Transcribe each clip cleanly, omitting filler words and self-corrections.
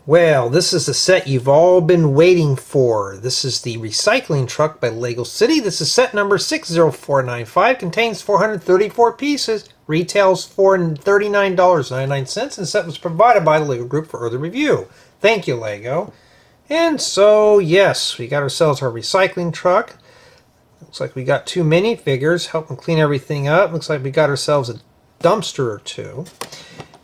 Well, this is the set you've all been waiting for. This is the Recycling Truck by Lego City. This is set number 60495. Contains 434 pieces. Retails for $39.99. And set was provided by the Lego Group for early review. Thank you, Lego. And so, yes, we got ourselves our recycling truck. Looks like we got two minifigures. Help them clean everything up. Looks like we got ourselves a dumpster or two.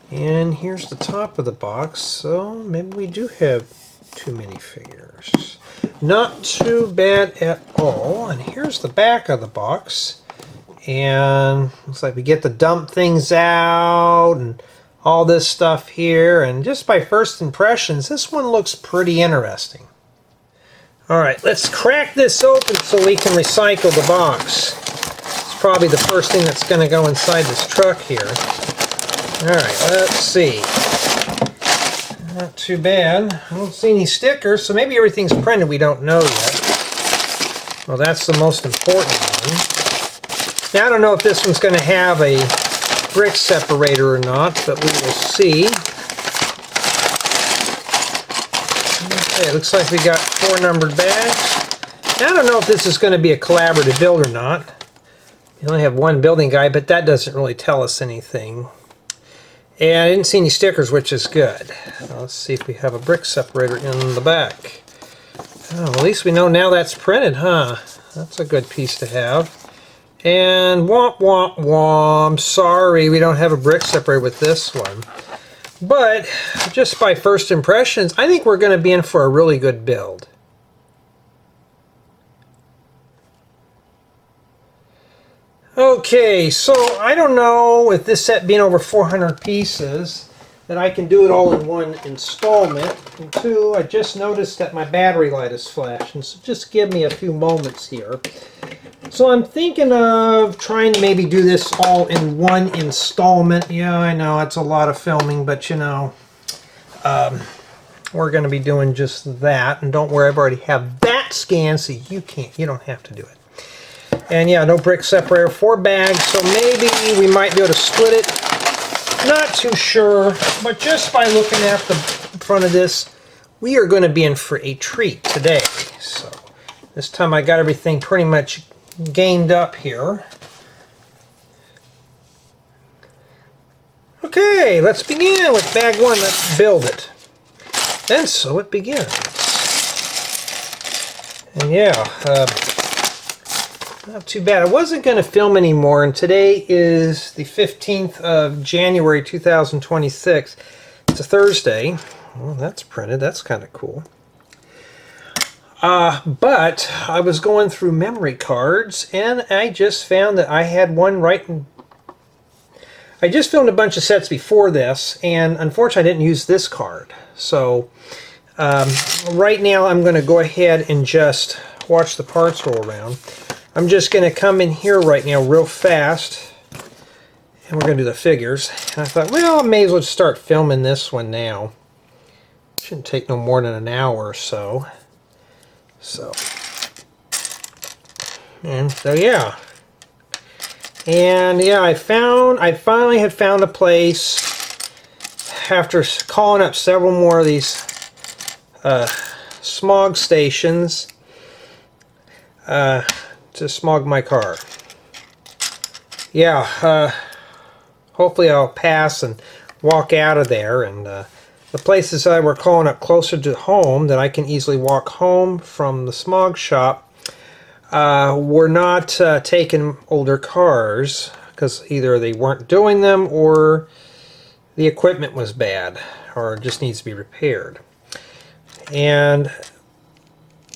And here's the top of the box, so maybe we do have two minifigures. Not too bad at all. And here's the back of the box. And looks like we get to dump things out and all this stuff here. And just by first impressions, this one looks pretty interesting. Alright, let's crack this open so we can recycle the box. It's probably the first thing that's going to go inside this truck here. Alright, let's see. Not too bad. I don't see any stickers, so maybe everything's printed, we don't know yet. Well, that's the most important one. Now, I don't know if this one's going to have a brick separator or not, but we will see. Okay, it looks like we got 4 numbered bags. Now, I don't know if this is going to be a collaborative build or not. We only have one building guide, but that doesn't really tell us anything. And I didn't see any stickers, which is good. Let's see if we have a brick separator in the back. Oh, at least we know now that's printed, huh? That's a good piece to have. And womp womp womp. Sorry, we don't have a brick separator with this one. But just by first impressions, I think we're going to be in for a really good build. Okay, so I don't know if this set being over 400 pieces that I can do it all in one installment. And two, I just noticed that my battery light is flashing, so just give me a few moments here. So I'm thinking of trying to maybe do this all in one installment. Yeah, I know it's a lot of filming, but you know, we're going to be doing just that. And don't worry, I've already have that scanned, so you don't have to do it. And yeah, no brick separator, 4 bags, so maybe we might be able to split it. Not too sure, but just by looking at the front of this, we are going to be in for a treat today. So this time I got everything pretty much gamed up here. Okay, let's begin with bag 1. Let's build it. And so it begins. And yeah, not too bad. I wasn't going to film anymore, and today is the 15th of January 2026. It's a Thursday. Well, that's printed. That's kind of cool. But I was going through memory cards, and I just found that I had one right in... I just filmed a bunch of sets before this, and unfortunately I didn't use this card. So right now I'm going to go ahead and just watch the parts roll around. I'm just going to come in here right now real fast, and we're going to do the figures. And I thought, well, I may as well just start filming this one now. Shouldn't take no more than an hour or so. And so yeah. And yeah, I finally had found a place after calling up several more of these smog stations. To smog my car. Yeah, hopefully I'll pass and walk out of there, and the places that we're calling up closer to home that I can easily walk home from the smog shop were not taking older cars, because either they weren't doing them or the equipment was bad or just needs to be repaired. And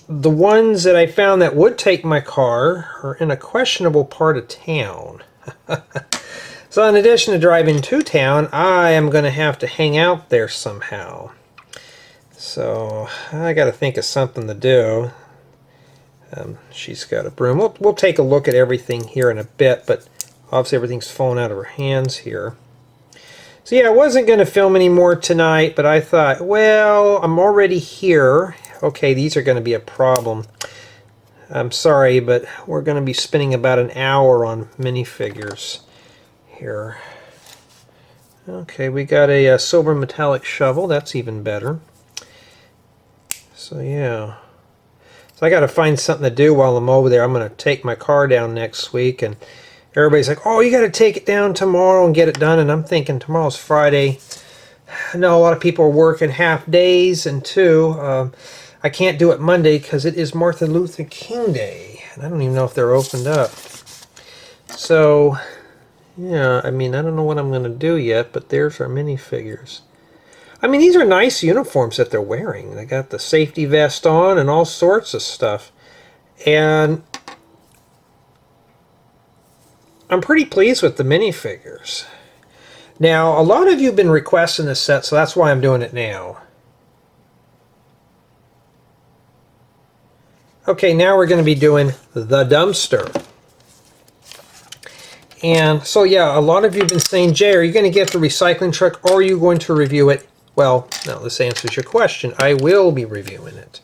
the ones that I found that would take my car are in a questionable part of town. So in addition to driving to town, I am going to have to hang out there somehow. So I got to think of something to do. She's got a broom. We'll take a look at everything here in a bit, but obviously everything's falling out of her hands here. So yeah, I wasn't going to film anymore tonight, but I thought, well, I'm already here. Okay, these are going to be a problem. I'm sorry, but we're going to be spending about an hour on minifigures here. Okay, we got a silver metallic shovel. That's even better. So yeah. So I got to find something to do while I'm over there. I'm going to take my car down next week, and everybody's like, oh, you got to take it down tomorrow and get it done. And I'm thinking tomorrow's Friday. I know a lot of people are working half days, and two, I can't do it Monday because it is Martin Luther King Day, and I don't even know if they're opened up. So, yeah, I mean, I don't know what I'm going to do yet, but there's our minifigures. I mean, these are nice uniforms that they're wearing. They got the safety vest on and all sorts of stuff. And I'm pretty pleased with the minifigures. Now, a lot of you have been requesting this set, so that's why I'm doing it now. Okay, now we're going to be doing the dumpster. And so, yeah, a lot of you have been saying, Jay, are you going to get the recycling truck or are you going to review it? Well, no, this answers your question. I will be reviewing it.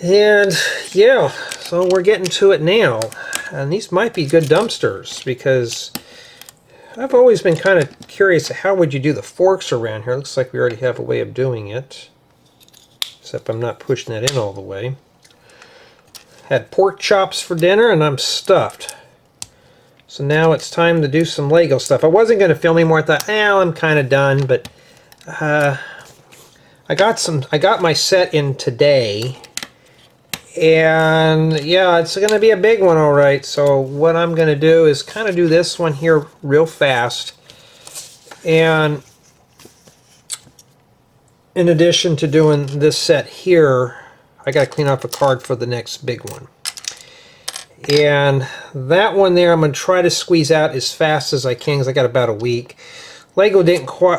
And, yeah, so we're getting to it now. And these might be good dumpsters because I've always been kind of curious, how would you do the forks around here? Looks like we already have a way of doing it. Except I'm not pushing that in all the way. Had pork chops for dinner and I'm stuffed. So now it's time to do some Lego stuff. I wasn't going to film anymore. I thought, I'm kind of done, but I got my set in today. And yeah, it's going to be a big one, all right. So what I'm going to do is kind of do this one here real fast. And in addition to doing this set here, I got to clean off a card for the next big one. And that one there, I'm going to try to squeeze out as fast as I can because I got about a week. Lego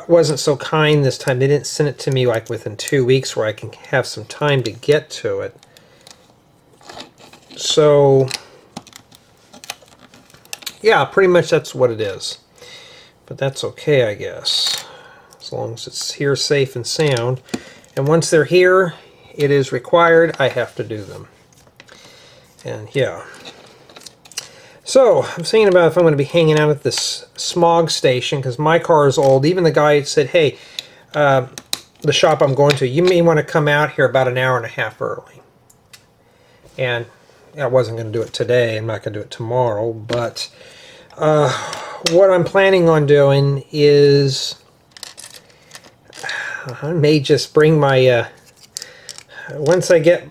wasn't so kind this time. They didn't send it to me like within 2 weeks where I can have some time to get to it. So, yeah, pretty much that's what it is. But that's okay, I guess, as long as it's here safe and sound. And once they're here, it is required. I have to do them. And yeah. So, I'm thinking about if I'm going to be hanging out at this smog station, because my car is old. Even the guy said, hey, the shop I'm going to, you may want to come out here about an hour and a half early. And I wasn't going to do it today. I'm not going to do it tomorrow. But what I'm planning on doing is I may just bring my... once I get...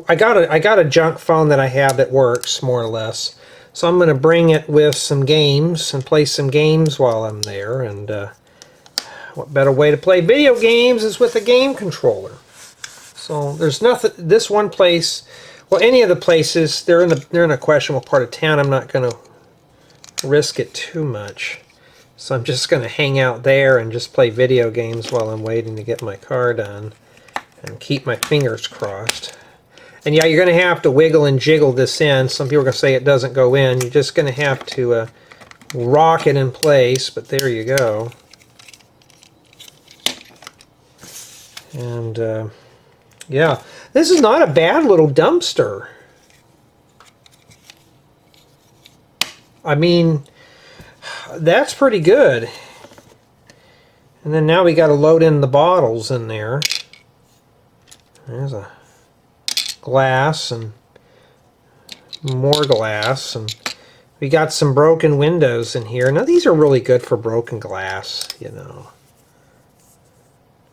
I got a junk phone that I have that works, more or less. So I'm going to bring it with some games and play some games while I'm there. And what better way to play video games is with a game controller. So there's nothing. This one place, well, any of the places, they're in a questionable part of town. I'm not going to risk it too much. So I'm just going to hang out there and just play video games while I'm waiting to get my car done and keep my fingers crossed. And yeah, you're going to have to wiggle and jiggle this in. Some people are going to say it doesn't go in. You're just going to have to rock it in place, but there you go. And yeah, this is not a bad little dumpster. I mean, that's pretty good. And then now we got to load in the bottles in there. There's a glass and more glass, and we got some broken windows in here. Now these are really good for broken glass, you know.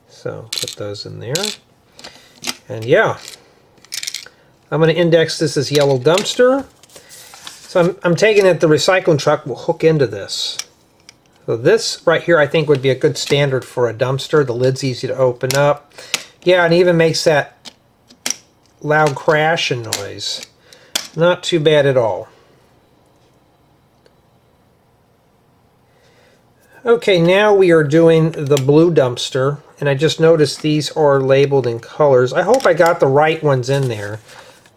So put those in there. And yeah, I'm going to index this as yellow dumpster. So I'm taking it the recycling truck will hook into this. So this right here I think would be a good standard for a dumpster. The lid's easy to open up. Yeah, and it even makes that loud crashing noise. Not too bad at all. Okay, now we are doing the blue dumpster, and I just noticed these are labeled in colors. I hope I got the right ones in there.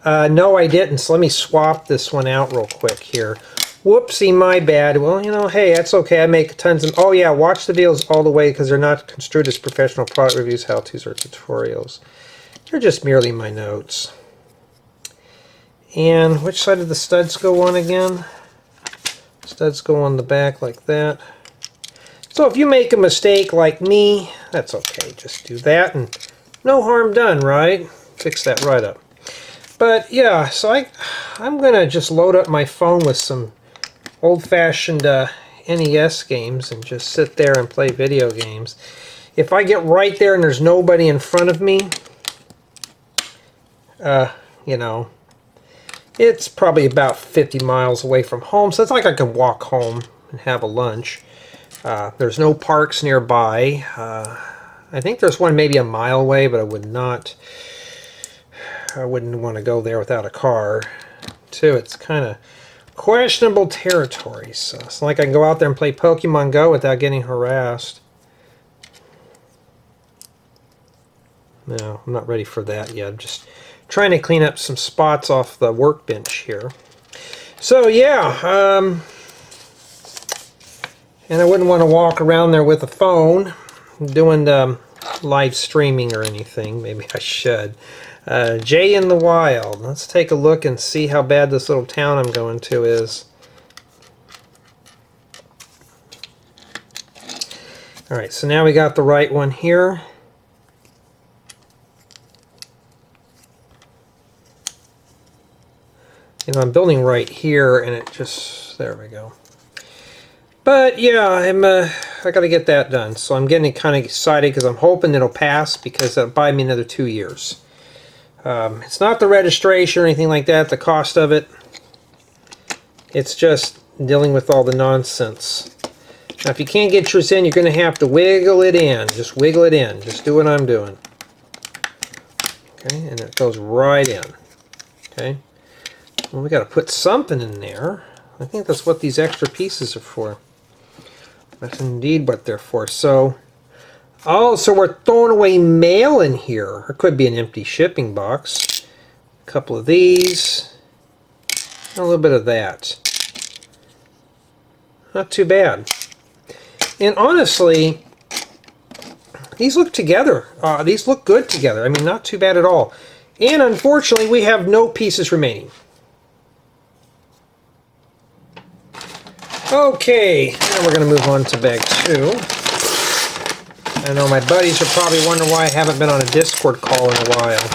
No, I didn't, so let me swap this one out real quick here. Whoopsie, my bad. Well, you know, hey, that's okay. I make tons of... Oh yeah, watch the videos all the way because they're not construed as professional product reviews, how-tos, or tutorials. They're just merely my notes. And which side of the studs go on again? Studs go on the back like that. So if you make a mistake like me, that's okay. Just do that and No harm done, right? Fix that right up. But yeah, so I'm gonna just load up my phone with some old-fashioned NES games and just sit there and play video games. If I get right there and there's nobody in front of me, you know, it's probably about 50 miles away from home, so it's like I can walk home and have a lunch. There's no parks nearby. I think there's one maybe a mile away, but I wouldn't want to go there without a car. Too, it's kind of questionable territory, so it's like I can go out there and play Pokemon Go without getting harassed. No, I'm not ready for that yet. I'm just trying to clean up some spots off the workbench here. So yeah, and I wouldn't want to walk around there with a phone doing live streaming or anything. Maybe I should. Jay in the Wild. Let's take a look and see how bad this little town I'm going to is. Alright, so now we got the right one here. You know, I'm building right here, and it just, there we go. But yeah, I got to get that done. So I'm getting kind of excited because I'm hoping it'll pass, because that'll buy me another 2 years. It's not the registration or anything like that, the cost of it. It's just dealing with all the nonsense. Now, if you can't get yours in, you're going to have to wiggle it in. Just wiggle it in. Just do what I'm doing. Okay, and it goes right in. Okay. Well, we got to put something in there. I think that's what these extra pieces are for. That's indeed what they're for. So, oh, so we're throwing away mail in here. Or could be an empty shipping box. A couple of these. And a little bit of that. Not too bad. And honestly, these look together. These look good together. I mean, not too bad at all. And unfortunately, we have no pieces remaining. Okay, now we're going to move on to bag 2. I know my buddies are probably wondering why I haven't been on a Discord call in a while.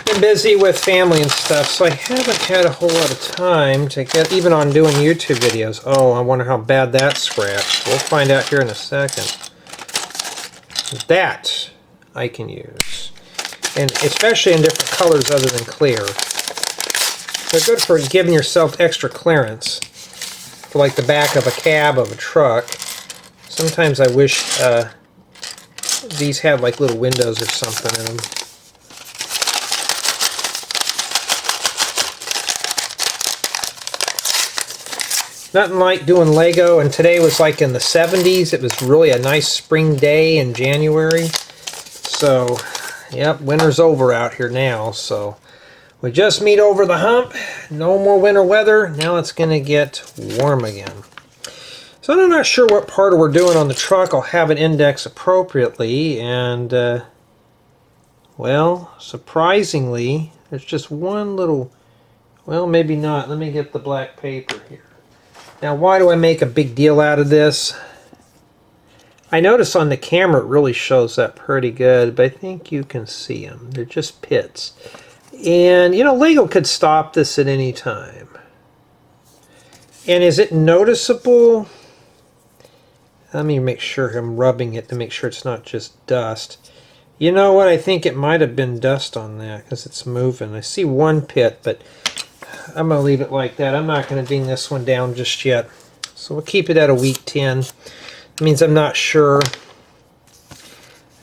Been busy with family and stuff, so I haven't had a whole lot of time to get even on doing YouTube videos. Oh, I wonder how bad that's scratched. We'll find out here in a second. That I can use. And especially in different colors other than clear. They're good for giving yourself extra clearance. For like the back of a cab of a truck. Sometimes I wish these had like little windows or something in them. Nothing like doing Lego, and today was like in the 70s. It was really a nice spring day in January. So, yep, winter's over out here now, so we just meet over the hump. No more winter weather. Now it's going to get warm again. So I'm not sure what part we're doing on the truck. I'll have it indexed appropriately. And, well, surprisingly, there's just one little... Well, maybe not. Let me get the black paper here. Now, why do I make a big deal out of this? I notice on the camera it really shows that pretty good, but I think you can see them. They're just pits. And, you know, Lego could stop this at any time. And is it noticeable? Let me make sure I'm rubbing it to make sure it's not just dust. You know what? I think it might have been dust on that because it's moving. I see one pit, but I'm going to leave it like that. I'm not going to ding this one down just yet. So we'll keep it at a week 10. It means I'm not sure.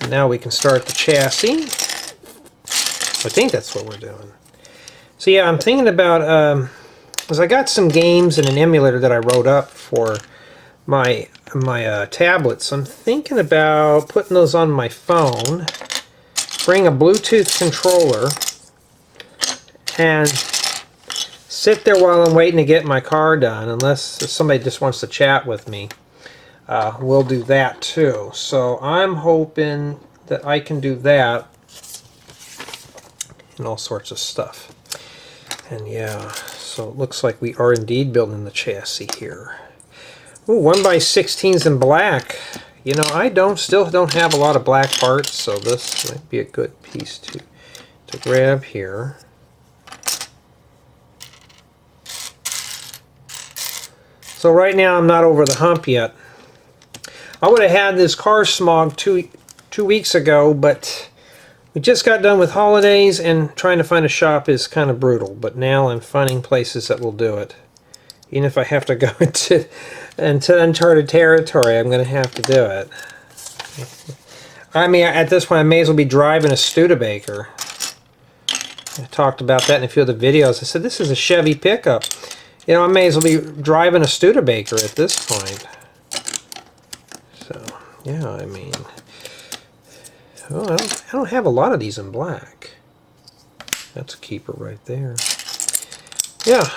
And now we can start the chassis. I think that's what we're doing. So yeah, I'm thinking about, because I got some games and an emulator that I wrote up for my tablets. I'm thinking about putting those on my phone, bring a Bluetooth controller, and sit there while I'm waiting to get my car done, unless somebody just wants to chat with me. We'll do that too. So I'm hoping that I can do that and all sorts of stuff. And yeah, so it looks like we are indeed building the chassis here. Ooh, 1x16s in black. You know, I still don't have a lot of black parts, so this might be a good piece to grab here. So right now I'm not over the hump yet. I would have had this car smog two weeks ago, but we just got done with holidays and trying to find a shop is kind of brutal. But now I'm finding places that will do it. Even if I have to go into uncharted territory, I'm going to have to do it. I mean, at this point I may as well be driving a Studebaker. I talked about that in a few of the videos. I said this is a Chevy pickup. You know, I may as well be driving a Studebaker at this point. So, yeah, I mean... Oh, I don't have a lot of these in black. That's a keeper right there. Yeah.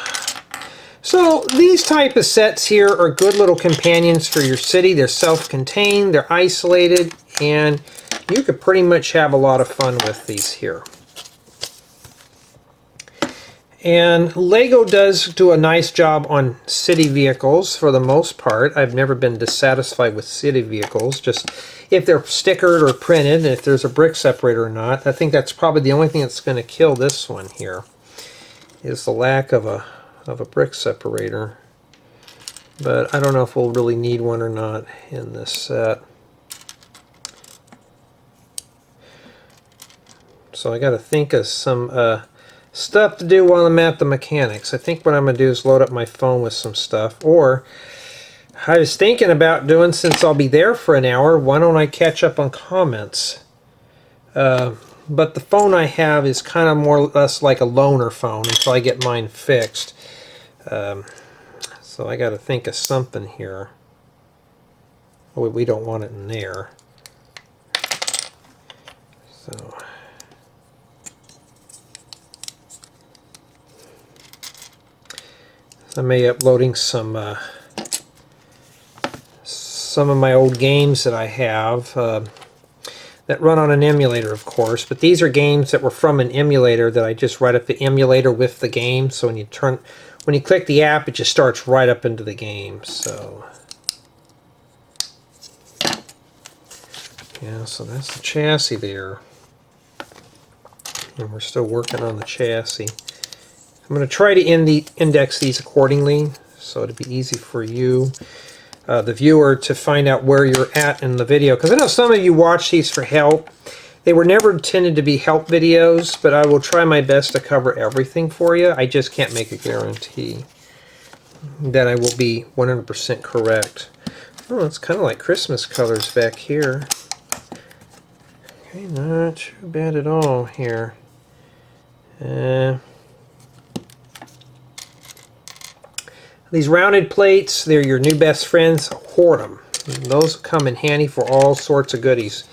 So, these type of sets here are good little companions for your city. They're self-contained, they're isolated, and you could pretty much have a lot of fun with these here. And Lego does do a nice job on city vehicles for the most part. I've never been dissatisfied with city vehicles, just if they're stickered or printed, if there's a brick separator or not. I think that's probably the only thing that's going to kill this one here, is the lack of a brick separator. But I don't know if we'll really need one or not in this set. So I got to think of some... stuff to do while I'm at the mechanics. I think what I'm going to do is load up my phone with some stuff. Or, I was thinking about doing, since I'll be there for an hour, why don't I catch up on comments? But the phone I have is kind of more or less like a loaner phone until I get mine fixed. So I got to think of something here. Oh, we don't want it in there. So... I may be uploading some of my old games that I have that run on an emulator, of course. But these are games that were from an emulator that I just write up the emulator with the game. So when you click the app, it just starts right up into the game. So yeah, so that's the chassis there, and we're still working on the chassis. I'm going to try to index these accordingly, so it'll be easy for you, the viewer, to find out where you're at in the video. Because I know some of you watch these for help. They were never intended to be help videos, but I will try my best to cover everything for you. I just can't make a guarantee that I will be 100% correct. Oh, it's kind of like Christmas colors back here. Okay, not too bad at all here. These rounded plates, they're your new best friends. Hoard them. Those come in handy for all sorts of goodies.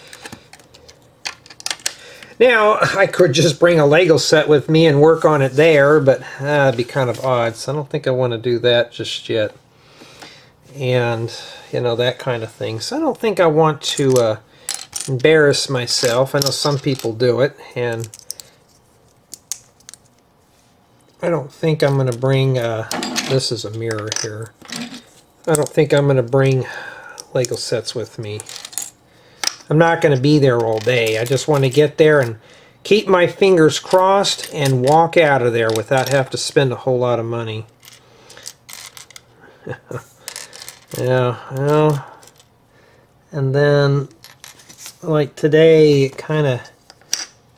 Now, I could just bring a Lego set with me and work on it there, but that'd be kind of odd, so I don't think I want to do that just yet. And, you know, that kind of thing. So I don't think I want to embarrass myself. I know some people do it, and I don't think I'm going to bring... this is a mirror here. I don't think I'm going to bring Lego sets with me. I'm not going to be there all day. I just want to get there and keep my fingers crossed and walk out of there without having to spend a whole lot of money. Yeah, well, and then, like today, it kind of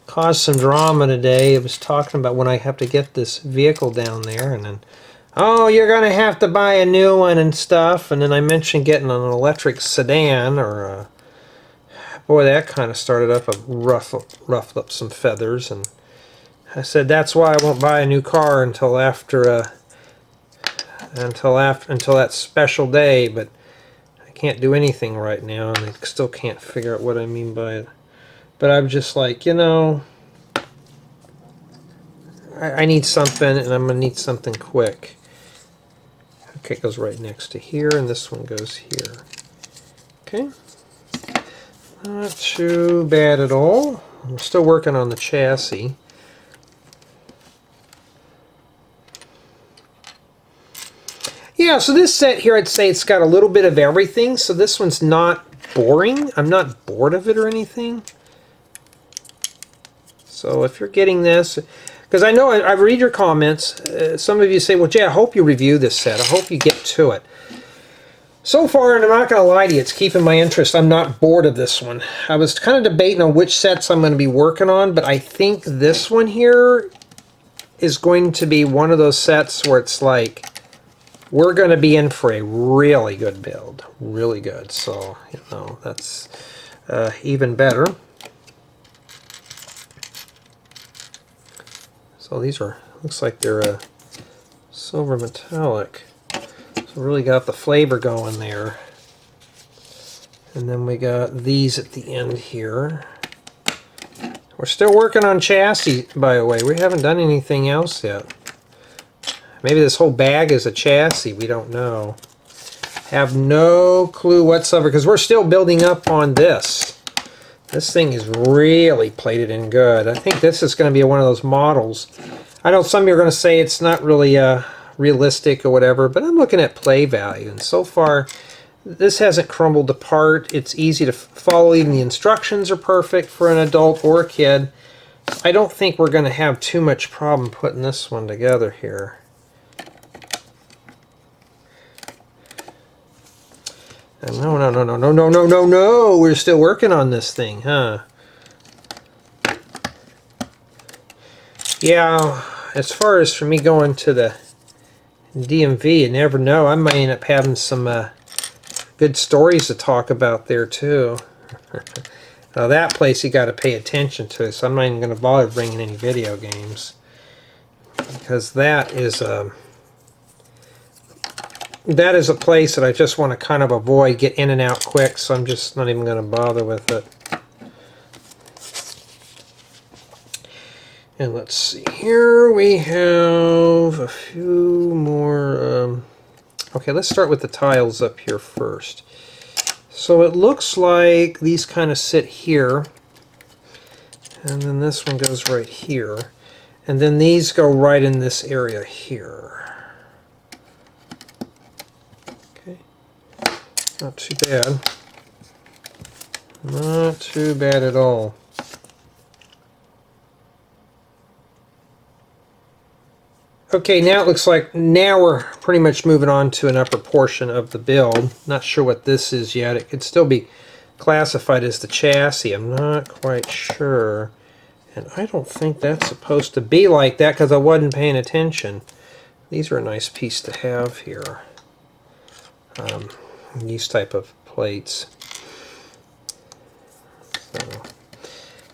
caused some drama today. It was talking about when I have to get this vehicle down there, and then, oh, you're going to have to buy a new one and stuff. And then I mentioned getting an electric sedan, or boy, that kind of started up, roughed up some feathers. And I said that's why I won't buy a new car until after until that special day. But I can't do anything right now, and I still can't figure out what I mean by it. But I'm just like, you know, I need something, and I'm going to need something quick. Okay, it goes right next to here, and this one goes here. Okay. Not too bad at all. I'm still working on the chassis. Yeah, so this set here, I'd say it's got a little bit of everything. So this one's not boring. I'm not bored of it or anything. So if you're getting this, because I know I read your comments, some of you say, well, Jay, I hope you review this set. I hope you get to it. So far, and I'm not going to lie to you, it's keeping my interest. I'm not bored of this one. I was kind of debating on which sets I'm going to be working on, but I think this one here is going to be one of those sets where it's like, we're going to be in for a really good build. Really good. So, you know, that's even better. So these are, looks like they're silver metallic. So really got the flavor going there. And then we got these at the end here. We're still working on chassis, by the way. We haven't done anything else yet. Maybe this whole bag is a chassis. We don't know. Have no clue whatsoever, because we're still building up on this. This thing is really plated in good. I think this is going to be one of those models. I know some of you are going to say it's not really realistic or whatever, but I'm looking at play value, and so far this hasn't crumbled apart. It's easy to follow. Even the instructions are perfect for an adult or a kid. I don't think we're going to have too much problem putting this one together here. No. We're still working on this thing, huh? Yeah, as far as for me going to the DMV, you never know. I might end up having some good stories to talk about there, too. Now, that place you got to pay attention to, so I'm not even going to bother bringing any video games. Because that is a place that I just want to kind of avoid, get in and out quick, so I'm just not even going to bother with it. And let's see, here we have a few more. Okay, let's start with the tiles up here first. So it looks like these kind of sit here, and then this one goes right here, and then these go right in this area here. Okay, not too bad. Not too bad at all. Okay, now it looks like now we're pretty much moving on to an upper portion of the build. Not sure what this is yet. It could still be classified as the chassis. I'm not quite sure. And I don't think that's supposed to be like that because I wasn't paying attention. These are a nice piece to have here. These type of plates. So,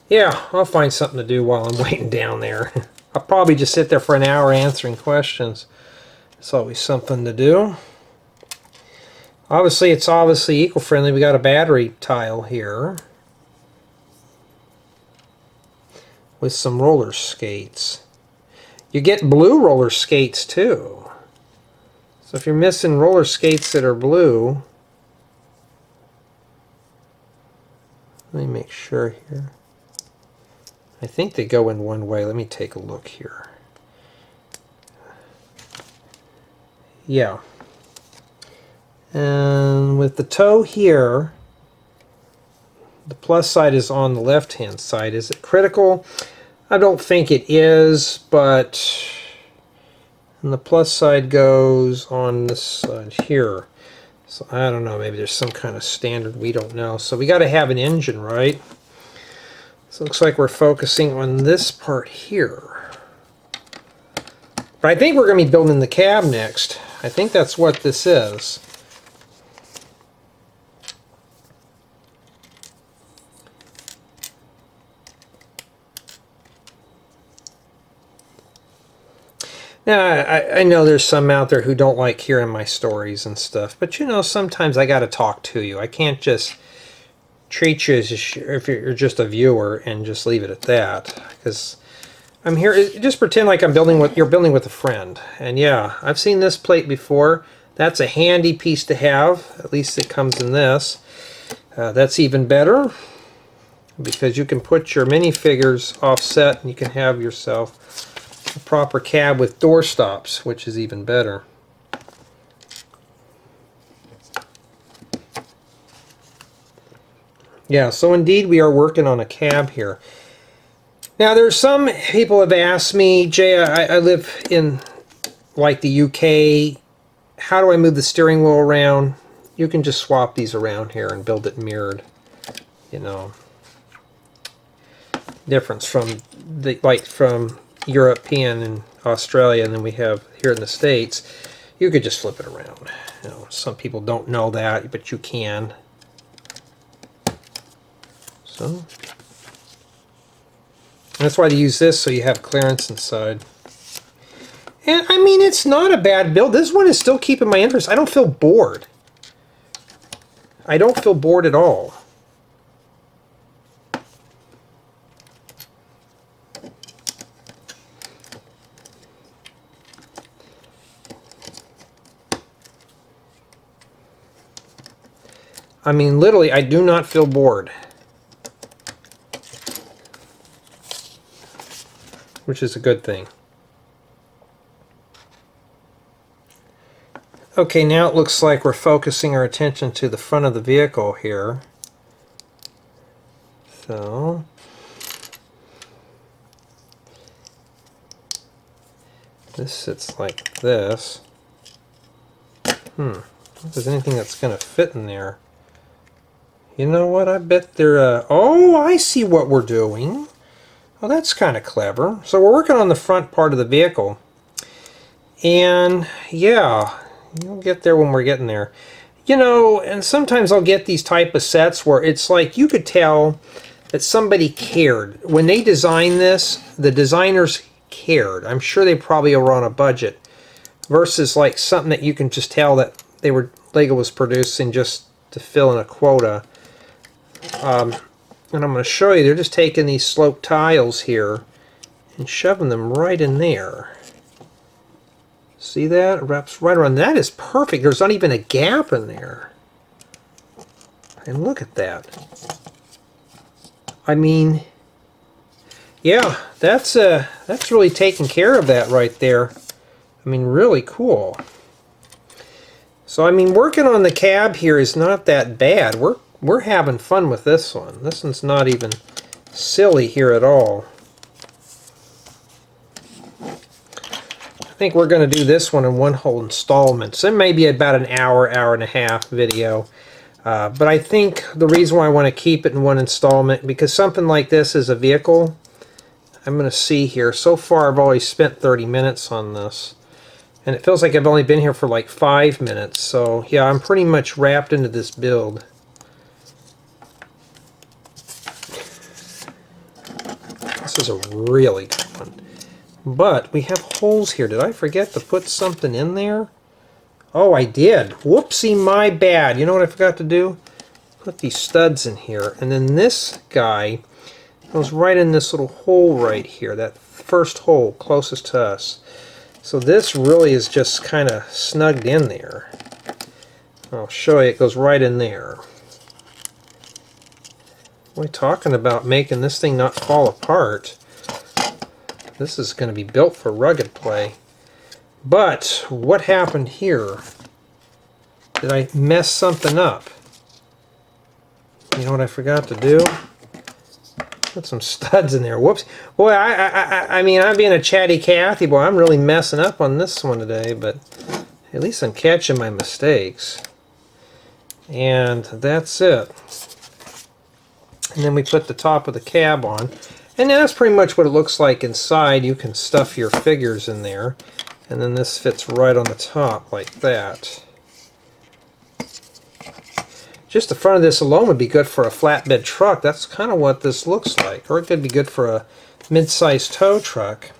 yeah, I'll find something to do while I'm waiting down there. I'll probably just sit there for an hour answering questions. It's always something to do. Obviously, it's obviously eco-friendly. We got a battery tile here with some roller skates. You get blue roller skates too. So if you're missing roller skates that are blue, let me make sure here. I think they go in one way. Let me take a look here. Yeah. And with the toe here, the plus side is on the left-hand side. Is it critical? I don't think it is, but and the plus side goes on this side here. So I don't know, maybe there's some kind of standard, we don't know. So we got to have an engine, right? So it looks like we're focusing on this part here. But I think we're going to be building the cab next. I think that's what this is. Now, I know there's some out there who don't like hearing my stories and stuff, but you know, sometimes I got to talk to you. I can't just treat you as if you're just a viewer and just leave it at that, because I'm here. Just pretend like I'm building with you're building with a friend. And yeah, I've seen this plate before. That's a handy piece to have. At least it comes in this. That's even better because you can put your minifigures offset and you can have yourself a proper cab with door stops, which is even better. Yeah, so indeed we are working on a cab here. Now there's some people have asked me, Jay, I live in like the UK, how do I move the steering wheel around? You can just swap these around here and build it mirrored, you know. Difference from the from European and Australia, and then we have here in the States, you could just flip it around. You know, some people don't know that, but you can. So that's why they use this, so you have clearance inside. And I mean, it's not a bad build. This one is still keeping my interest. I don't feel bored. I don't feel bored at all. I mean, literally, I do not feel bored. Which is a good thing. Okay, now it looks like we're focusing our attention to the front of the vehicle here. So, this sits like this. If there's anything that's going to fit in there. You know what? I bet they're... oh, I see what we're doing. Oh, that's kind of clever. So we're working on the front part of the vehicle. And, yeah, you'll get there when we're getting there. You know, and sometimes I'll get these type of sets where it's like you could tell that somebody cared. When they designed this, the designers cared. I'm sure they probably were on a budget. Versus like something that you can just tell that Lego was producing just to fill in a quota. And I'm going to show you, they're just taking these sloped tiles here and shoving them right in there. See that? It wraps right around. That is perfect. There's not even a gap in there. And look at that. I mean, yeah, that's really taking care of that right there. I mean, really cool. So I mean, working on the cab here is not that bad. We're having fun with this one. This one's not even silly here at all. I think we're going to do this one in one whole installment. So it may be about an hour, hour and a half video. But I think the reason why I want to keep it in one installment, because something like this is a vehicle, I'm going to see here. So far I've already spent 30 minutes on this. And it feels like I've only been here for like 5 minutes. So yeah, I'm pretty much wrapped into this build. This is a really good one. But we have holes here. Did I forget to put something in there? Oh, I did. Whoopsie, my bad. You know what I forgot to do? Put these studs in here. And then this guy goes right in this little hole right here. That first hole closest to us. So this really is just kind of snugged in there. I'll show you. It goes right in there. We're talking about making this thing not fall apart. This is going to be built for rugged play. But what happened here? Did I mess something up? You know what I forgot to do? Put some studs in there. Whoops. Boy, I mean, I'm being a chatty Cathy. Boy, I'm really messing up on this one today, but at least I'm catching my mistakes. And that's it. And then we put the top of the cab on. And that's pretty much what it looks like inside. You can stuff your figures in there. And then this fits right on the top like that. Just the front of this alone would be good for a flatbed truck. That's kind of what this looks like. Or it could be good for a mid-sized tow truck.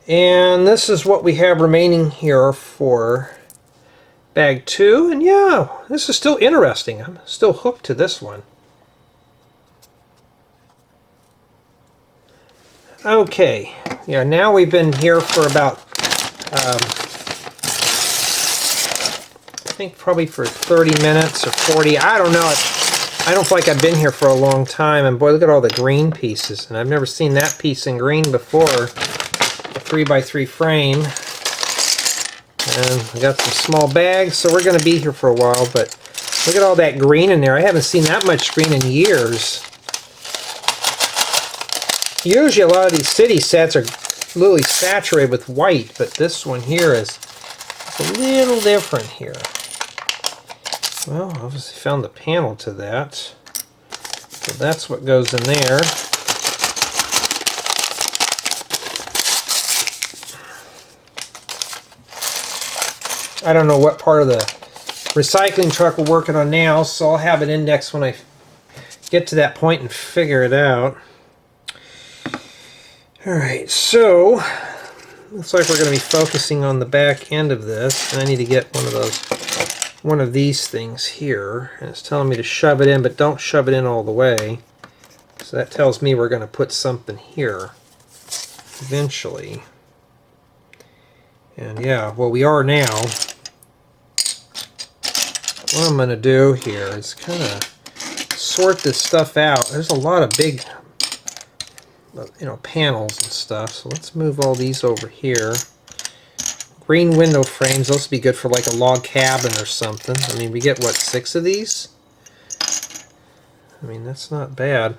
And this is what we have remaining here for bag 2. And yeah, this is still interesting. I'm still hooked to this one. Okay, yeah, now we've been here for about, I think probably for 30 minutes or 40, I don't know. I don't feel like I've been here for a long time, and boy, look at all the green pieces, and I've never seen that piece in green before. A 3x3 frame, and we got some small bags, so we're going to be here for a while, but Look at all that green in there. I haven't seen that much green in years. Usually a lot of these city sets are really saturated with white, but this one here is a little different here. Well, obviously found the panel to that. So that's what goes in there. I don't know what part of the recycling truck we're working on now, so I'll have it indexed when I get to that point and figure it out. Alright, so looks like we're going to be focusing on the back end of this, and I need to get one of these things here, and it's telling me to shove it in, but don't shove it in all the way. So that tells me we're going to put something here eventually. And yeah, well, we are now. What I'm going to do here is kind of sort this stuff out. There's a lot of big, panels and stuff. So let's move all these over here. Green window frames. Those would be good for like a log cabin or something. I mean, we get, what, 6 of these? I mean, that's not bad. I'm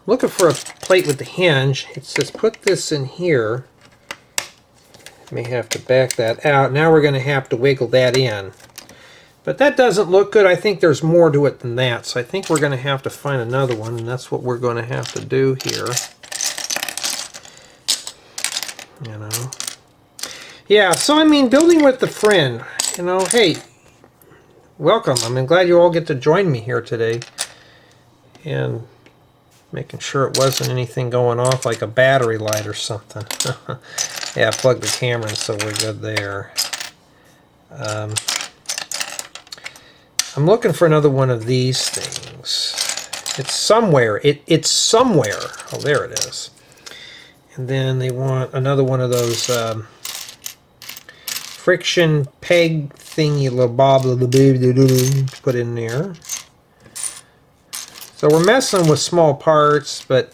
looking for a plate with the hinge. It says put this in here. May have to back that out. Now we're going to have to wiggle that in. But that doesn't look good. I think there's more to it than that. So I think we're going to have to find another one, and that's what we're going to have to do here. Yeah, so I mean, building with the friend. Hey, welcome. I'm glad you all get to join me here today. And making sure it wasn't anything going off like a battery light or something. Yeah, plug the camera in, so we're good there. I'm looking for another one of these things. It's somewhere. It's somewhere. Oh, there it is. And then they want another one of those friction peg thingy, to put in there. So we're messing with small parts, but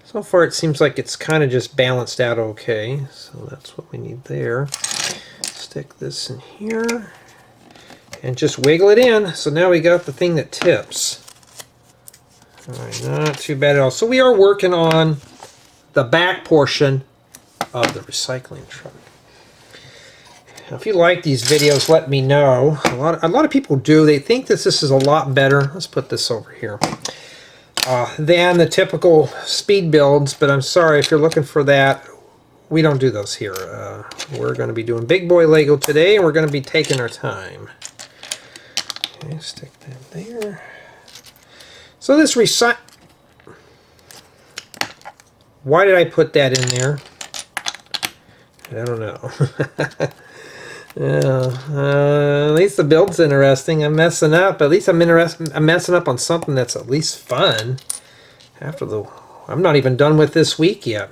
so far it seems like it's kind of just balanced out okay. So that's what we need there. Stick this in here and just wiggle it in. So now we got the thing that tips. Alright, not too bad at all. So we are working on the back portion of the recycling truck. Now, if you like these videos, let me know. A lot of people do. They think this is a lot better. Let's put this over here. Than the typical speed builds, but I'm sorry if you're looking for that. We don't do those here. We're going to be doing big boy Lego today, and we're going to be taking our time. Okay, stick that there. So this why did I put that in there? I don't know. At least the build's interesting. I'm messing up. At least I'm messing up on something that's at least fun. I'm not even done with this week yet.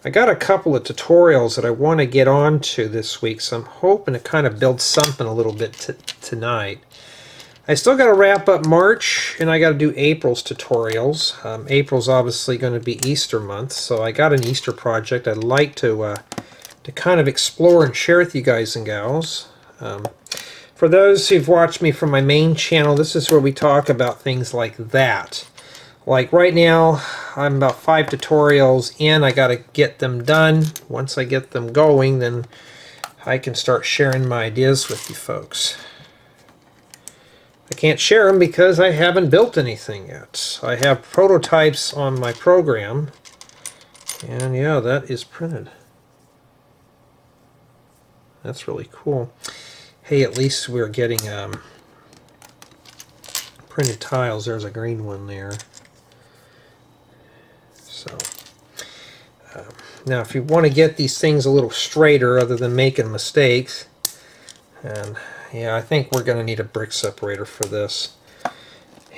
I got a couple of tutorials that I want to get onto this week, so I'm hoping to kind of build something a little bit tonight. I still got to wrap up March, and I got to do April's tutorials. April's obviously going to be Easter month, so I got an Easter project I'd like to kind of explore and share with you guys and gals. For those who've watched me from my main channel, this is where we talk about things like that. Like right now, I'm about 5 tutorials in. I got to get them done. Once I get them going, then I can start sharing my ideas with you folks. I can't share them because I haven't built anything yet. I have prototypes on my program, and yeah, that is printed. That's really cool. Hey, at least we're getting printed tiles. There's a green one there. So now if you want to get these things a little straighter other than making mistakes, and yeah, I think we're going to need a brick separator for this.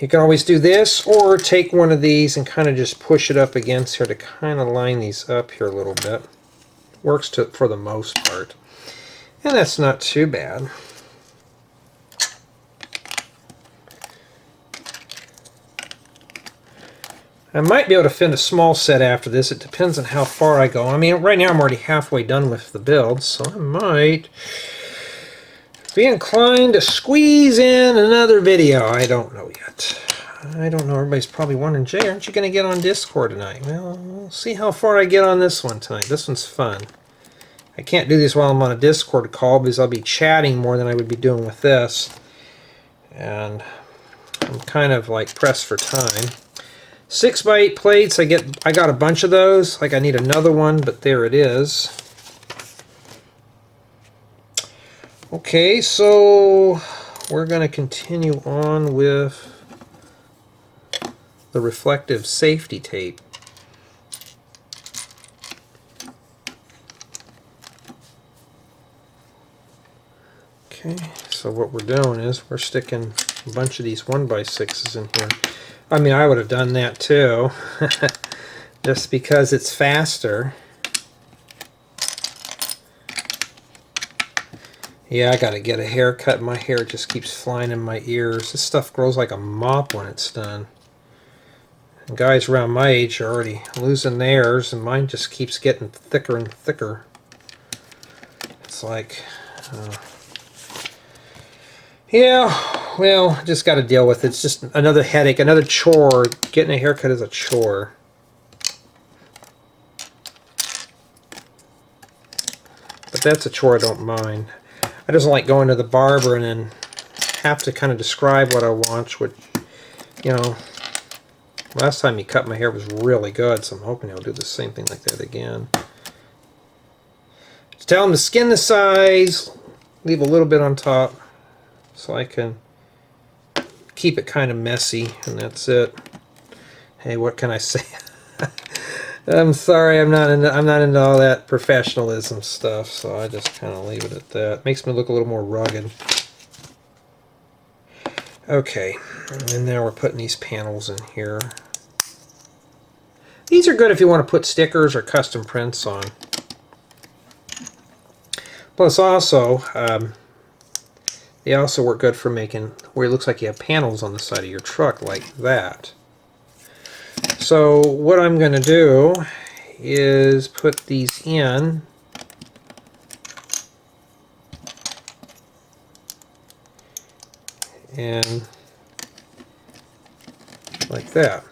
You can always do this, or take one of these and kind of just push it up against here to kind of line these up here a little bit. Works for the most part. And that's not too bad. I might be able to fit a small set after this. It depends on how far I go. I mean, right now I'm already halfway done with the build, so I might be inclined to squeeze in another video. I don't know yet. I don't know. Everybody's probably wondering, Jay, aren't you going to get on Discord tonight? Well, we'll see how far I get on this one tonight. This one's fun. I can't do this while I'm on a Discord call because I'll be chatting more than I would be doing with this. And I'm kind of like pressed for time. 6x8 plates. I got a bunch of those. Like I need another one, but there it is. Okay, so we're going to continue on with the reflective safety tape. Okay, so what we're doing is we're sticking a bunch of these 1x6s in here. I mean, I would have done that too, just because it's faster. Yeah, I gotta get a haircut. My hair just keeps flying in my ears. This stuff grows like a mop when it's done. And guys around my age are already losing theirs, and mine just keeps getting thicker and thicker. It's like, yeah, well, just got to deal with it. It's just another headache, another chore. Getting a haircut is a chore. But that's a chore I don't mind. I just like going to the barber and then have to kind of describe what I want, which, you know, last time he cut my hair was really good, so I'm hoping he'll do the same thing like that again. Just tell him to skin the sides, leave a little bit on top, so I can keep it kind of messy, and that's it. Hey, what can I say? I'm sorry, I'm not into all that professionalism stuff, so I just kind of leave it at that. Makes me look a little more rugged. Okay, and now we're putting these panels in here. These are good if you want to put stickers or custom prints on. Plus also, they also work good for making where it looks like you have panels on the side of your truck like that. So what I'm going to do is put these in and like that.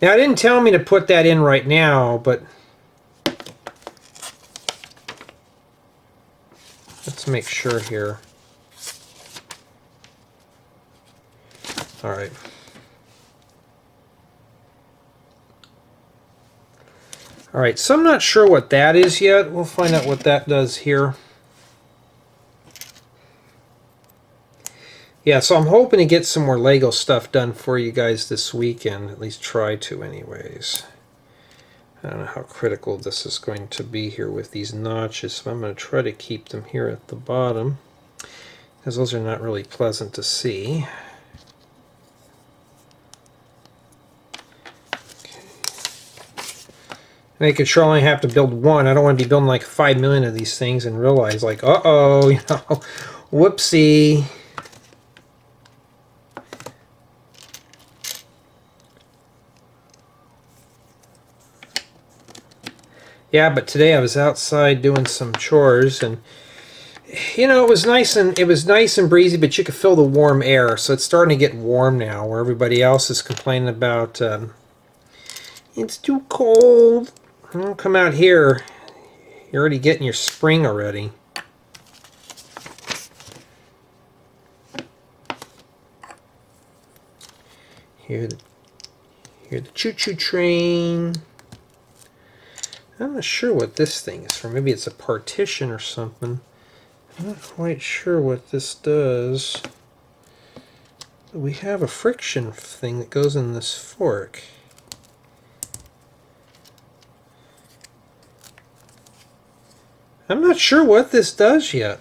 Now, it didn't tell me to put that in right now, but let's make sure here. All right. All right, so I'm not sure what that is yet. We'll find out what that does here. Yeah, so I'm hoping to get some more Lego stuff done for you guys this weekend. At least try to anyways. I don't know how critical this is going to be here with these notches, so I'm going to try to keep them here at the bottom, because those are not really pleasant to see. Making sure I only have to build one. I don't want to be building like 5 million of these things and realize like, uh-oh, you know, whoopsie. Yeah, but today I was outside doing some chores, and you know, it was nice and breezy, but you could feel the warm air. So it's starting to get warm now, where everybody else is complaining about it's too cold. Well, come out here. You're already getting your spring already. Hear the choo-choo train. I'm not sure what this thing is for. Maybe it's a partition or something. I'm not quite sure what this does. But we have a friction thing that goes in this fork. I'm not sure what this does yet.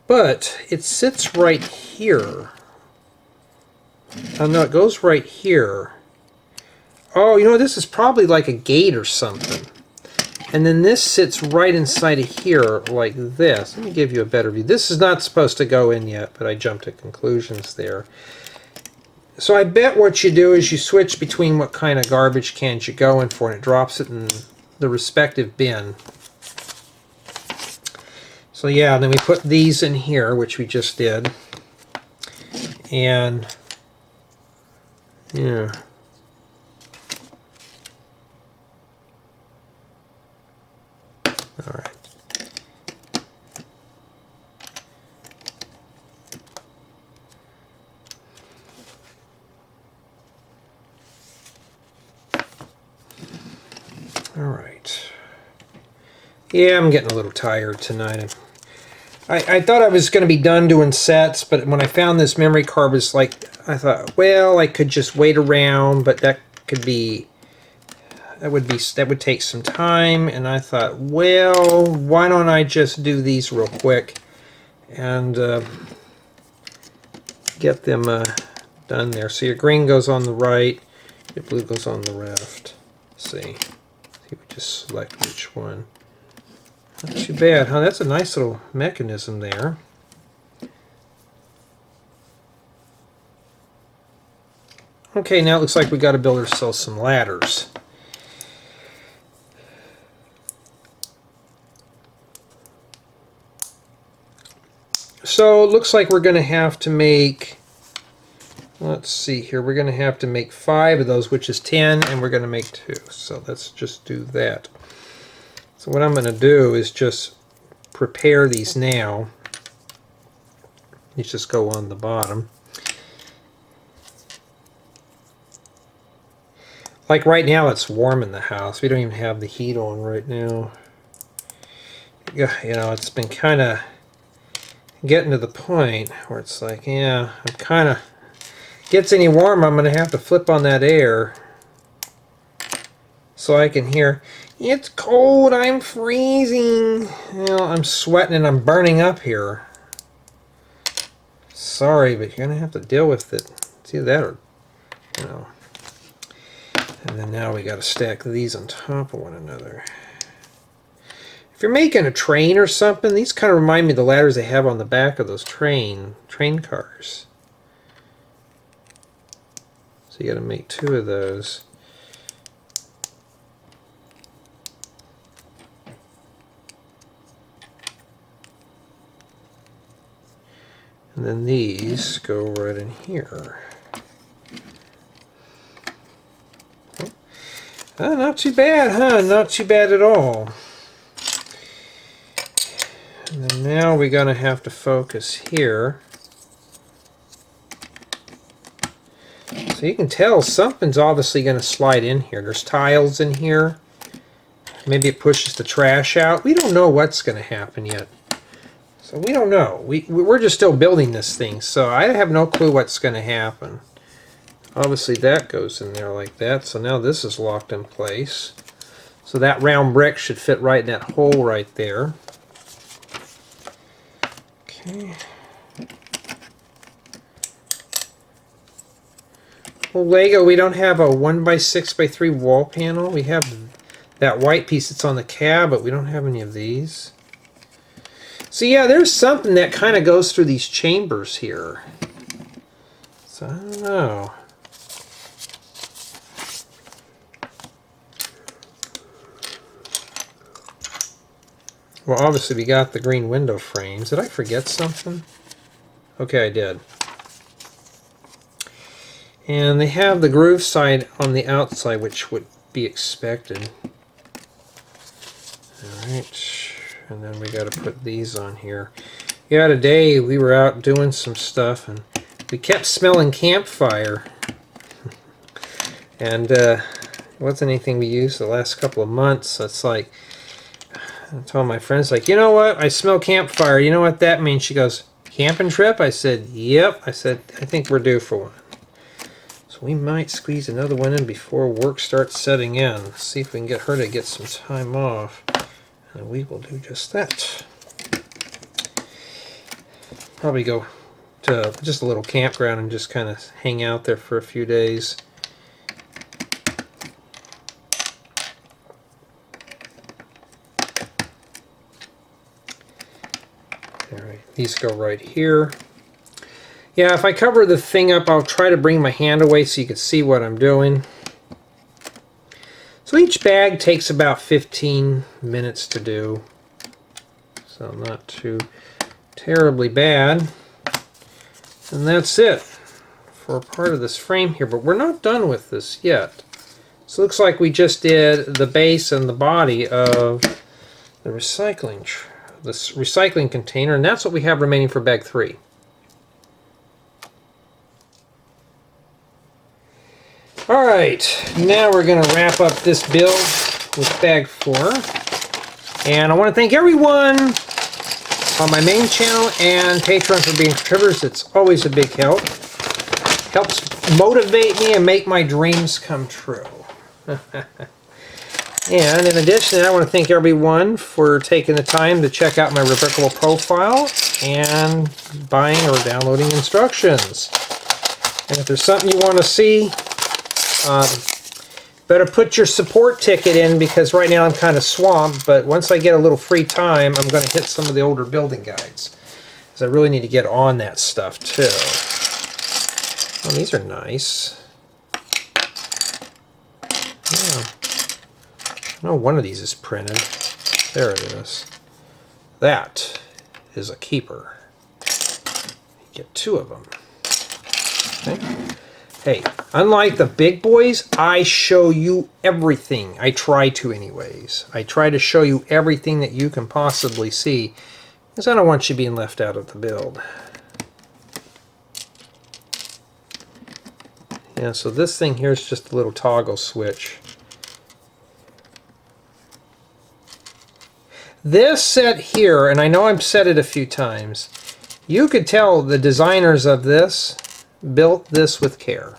But it sits right here. Oh no, it goes right here. Oh, you know, this is probably like a gate or something. And then this sits right inside of here like this. Let me give you a better view. This is not supposed to go in yet, but I jumped to conclusions there. So I bet what you do is you switch between what kind of garbage cans you go in for, and it drops it in the respective bin. So So yeah, then we put these in here, which we just did. And yeah. All right. All right. Yeah, I'm getting a little tired tonight. I thought I was going to be done doing sets, but when I found this memory card, was like, I thought, well, I could just wait around, but that would take some time, and I thought, well, why don't I just do these real quick and get them done there. So your green goes on the right, your blue goes on the left. Let's see. We just select which one. Not too bad, huh? That's a nice little mechanism there. Okay, now it looks like we got to build ourselves some ladders. So it looks like we're going to have to make, let's see here, we're going to have to make 5 of those, which is 10, and we're going to make 2. So let's just do that. So what I'm going to do is just prepare these now. These just go on the bottom. Like right now it's warm in the house. We don't even have the heat on right now. You know, it's been kind of getting to the point where it's like, yeah, I'm kind of, gets any warmer, I'm going to have to flip on that air so I can hear, it's cold, I'm freezing. You know, I'm sweating and I'm burning up here. Sorry, but you're going to have to deal with it. It's either that or, you know. And then now we got to stack these on top of one another. If you're making a train or something, these kind of remind me of the ladders they have on the back of those train cars. So you got to make 2 of those. And then these go right in here. Oh, not too bad, huh? Not too bad at all. And then now we're going to have to focus here. So you can tell something's obviously going to slide in here. There's tiles in here. Maybe it pushes the trash out. We don't know what's going to happen yet. So we don't know. We're just still building this thing, so I have no clue what's going to happen. Obviously that goes in there like that, so now this is locked in place. So that round brick should fit right in that hole right there. Okay. Well, Lego, we don't have a 1x6x3 wall panel. We have that white piece that's on the cab, but we don't have any of these. So yeah, there's something that kind of goes through these chambers here. So I don't know. Well, obviously we got the green window frames. Did I forget something? Okay, I did. And they have the groove side on the outside, which would be expected. Alright, and then we got to put these on here. Yeah, today we were out doing some stuff and we kept smelling campfire. And it wasn't anything we used the last couple of months, so it's like, I told my friends, like, you know what? I smell campfire. You know what that means? She goes, camping trip? I said, yep. I said, I think we're due for one. So we might squeeze another one in before work starts setting in. See if we can get her to get some time off. And we will do just that. Probably go to just a little campground and just kind of hang out there for a few days. Alright, these go right here. Yeah, if I cover the thing up, I'll try to bring my hand away so you can see what I'm doing. So each bag takes about 15 minutes to do. So not too terribly bad. And that's it for part of this frame here, but we're not done with this yet. So it looks like we just did the base and the body of the recycling container, and that's what we have remaining for bag 3. Alright, now we're going to wrap up this build with bag 4. And I want to thank everyone on my main channel and Patreon for being contributors. It's always a big help. Helps motivate me and make my dreams come true. And in addition, I want to thank everyone for taking the time to check out my Rebrickable profile and buying or downloading instructions. And if there's something you want to see, better put your support ticket in, because right now I'm kind of swamped, but once I get a little free time, I'm going to hit some of the older building guides, because I really need to get on that stuff too. Oh, these are nice. Yeah. I know one of these is printed. There it is. That is a keeper. You get 2 of them. Okay. Hey, unlike the big boys, I show you everything. I try to anyways. I try to show you everything that you can possibly see, because I don't want you being left out of the build. Yeah, so this thing here is just a little toggle switch. This set here, and I know I've said it a few times, you could tell the designers of this built this with care.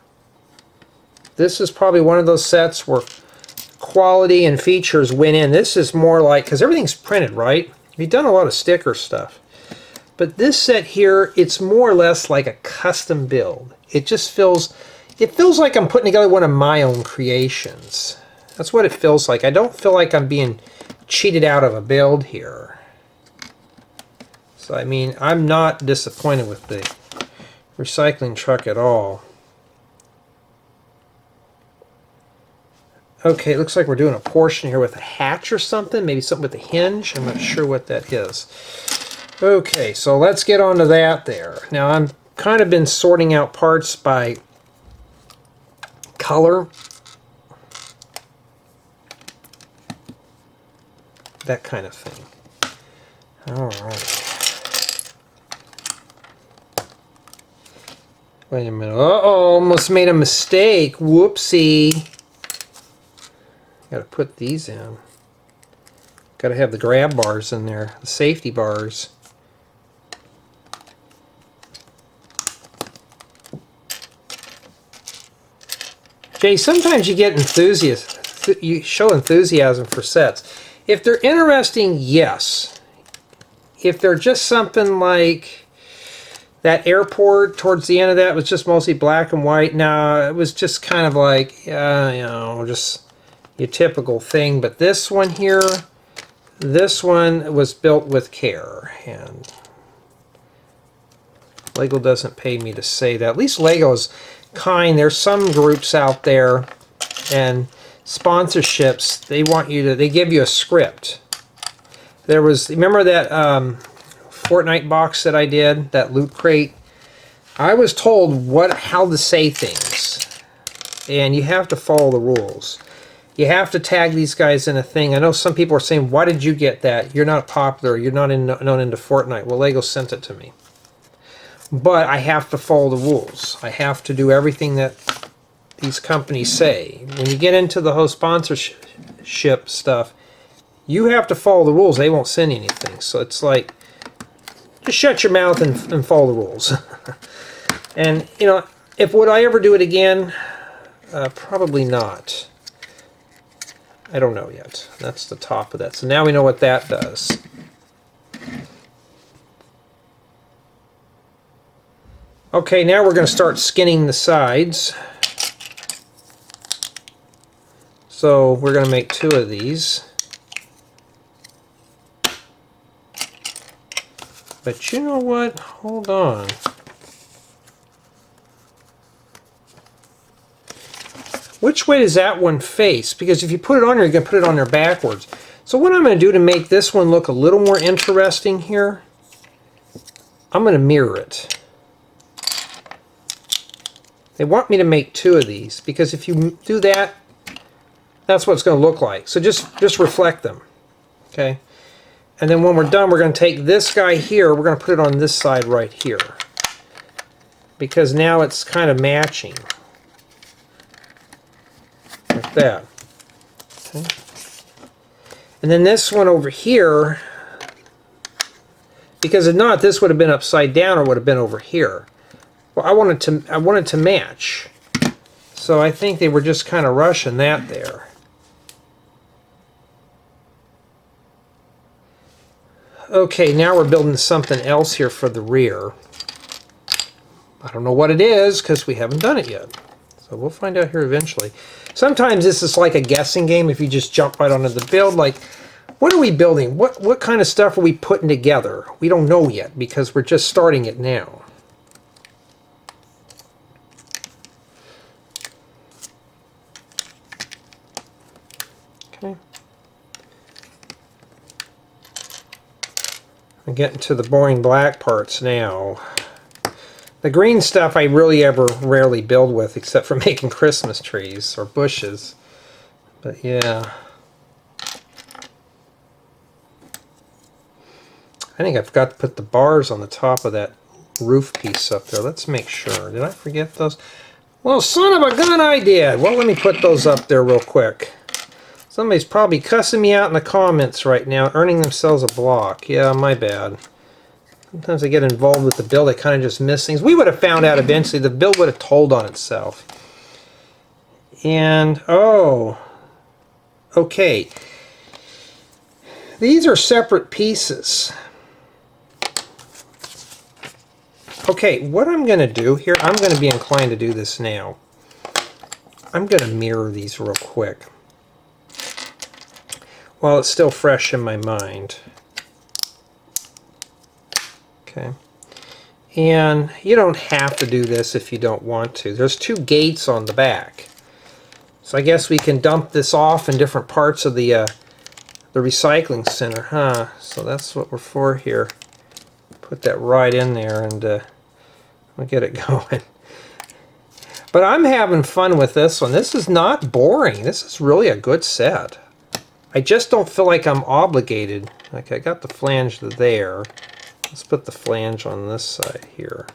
This is probably one of those sets where quality and features went in. This is more like, because everything's printed, right? We've done a lot of sticker stuff. But this set here, it's more or less like a custom build. It just feels like I'm putting together one of my own creations. That's what it feels like. I don't feel like I'm being cheated out of a build here. So I mean, I'm not disappointed with the recycling truck at all. Okay, it looks like we're doing a portion here with a hatch or something, maybe something with a hinge. I'm not sure what that is. Okay, so let's get on to that there. Now I'm kind of been sorting out parts by color. That kind of thing. Alright. Wait a minute. Uh-oh, almost made a mistake. Whoopsie. Gotta put these in. Gotta have the grab bars in there, the safety bars. Jay, sometimes you get you show enthusiasm for sets. If they're interesting, yes. If they're just something like that airport towards the end of that was just mostly black and white, no, it was just kind of like, you know, just your typical thing. But this one here, this one was built with care, and Lego doesn't pay me to say that. At least Lego's kind. There's some groups out there and sponsorships, they give you a script. There was, remember that Fortnite box that I did, that loot crate? I was told how to say things, and you have to follow the rules. You have to tag these guys in a thing. I know some people are saying, why did you get that? You're not popular, you're not known into Fortnite. Well, Lego sent it to me. But I have to follow the rules. I have to do everything that these companies say. When you get into the whole sponsorship stuff, you have to follow the rules. They won't send anything. So it's like, just shut your mouth and follow the rules. And, you know, would I ever do it again? Probably not. I don't know yet. That's the top of that. So now we know what that does. Okay, now we're going to start skinning the sides. So we're going to make 2 of these. But you know what? Hold on. Which way does that one face? Because if you put it on there, you're going to put it on there backwards. So what I'm going to do to make this one look a little more interesting here, I'm going to mirror it. They want me to make 2 of these because if you do that, that's what it's going to look like. So just reflect them. Okay. And then when we're done, we're going to take this guy here, we're going to put it on this side right here. Because now it's kind of matching. Like that. Okay. And then this one over here, because if not, this would have been upside down or would have been over here. Well, I wanted to match. So I think they were just kind of rushing that there. Okay, now we're building something else here for the rear. I don't know what it is because we haven't done it yet. So we'll find out here eventually. Sometimes this is like a guessing game if you just jump right onto the build. Like, what are we building? What kind of stuff are we putting together? We don't know yet because we're just starting it now. Okay. I'm getting to the boring black parts now. The green stuff I really rarely build with except for making Christmas trees or bushes. But yeah. I think I forgot to put the bars on the top of that roof piece up there. Let's make sure. Did I forget those? Well, son of a gun, I did. Well, let me put those up there real quick. Somebody's probably cussing me out in the comments right now, earning themselves a block. Yeah, my bad. Sometimes I get involved with the build, I kind of just miss things. We would have found out eventually. The build would have told on itself. And, oh, okay. These are separate pieces. Okay, what I'm going to do here, I'm going to be inclined to do this now. I'm going to mirror these real quick while it's still fresh in my mind. Okay. And you don't have to do this if you don't want to. There's 2 gates on the back. So I guess we can dump this off in different parts of the recycling center, huh? So that's what we're for here. Put that right in there and we'll get it going. But I'm having fun with this one. This is not boring. This is really a good set. I just don't feel like I'm obligated. Like I got the flange there. Let's put the flange on this side here.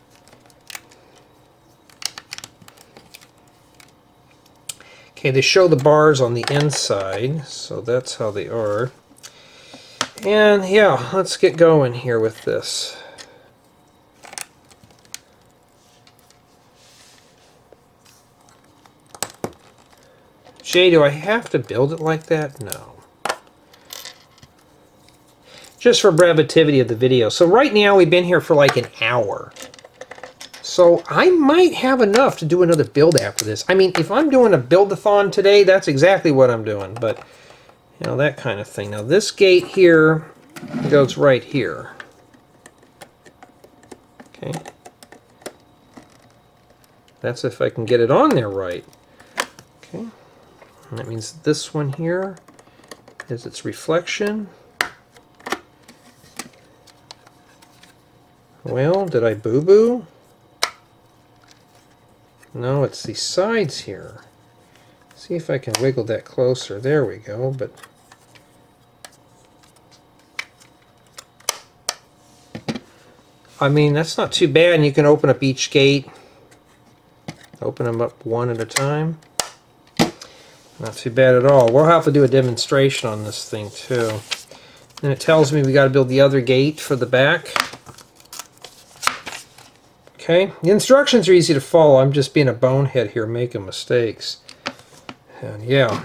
Okay, they show the bars on the inside, so that's how they are. And yeah, let's get going here with this. Jay, do I have to build it like that? No. Just for brevitivity of the video. So right now we've been here for like an hour. So I might have enough to do another build after this. I mean, if I'm doing a build-a-thon today, that's exactly what I'm doing. But, you know, that kind of thing. Now this gate here goes right here. Okay. That's if I can get it on there right. Okay. And that means this one here is its reflection. Well, did I boo-boo? No, it's the sides here. See if I can wiggle that closer. There we go, but I mean, that's not too bad, and you can open up each gate. Open them up one at a time. Not too bad at all. We'll have to do a demonstration on this thing too. And it tells me we got to build the other gate for the back. Okay, the instructions are easy to follow. I'm just being a bonehead here, making mistakes. And yeah.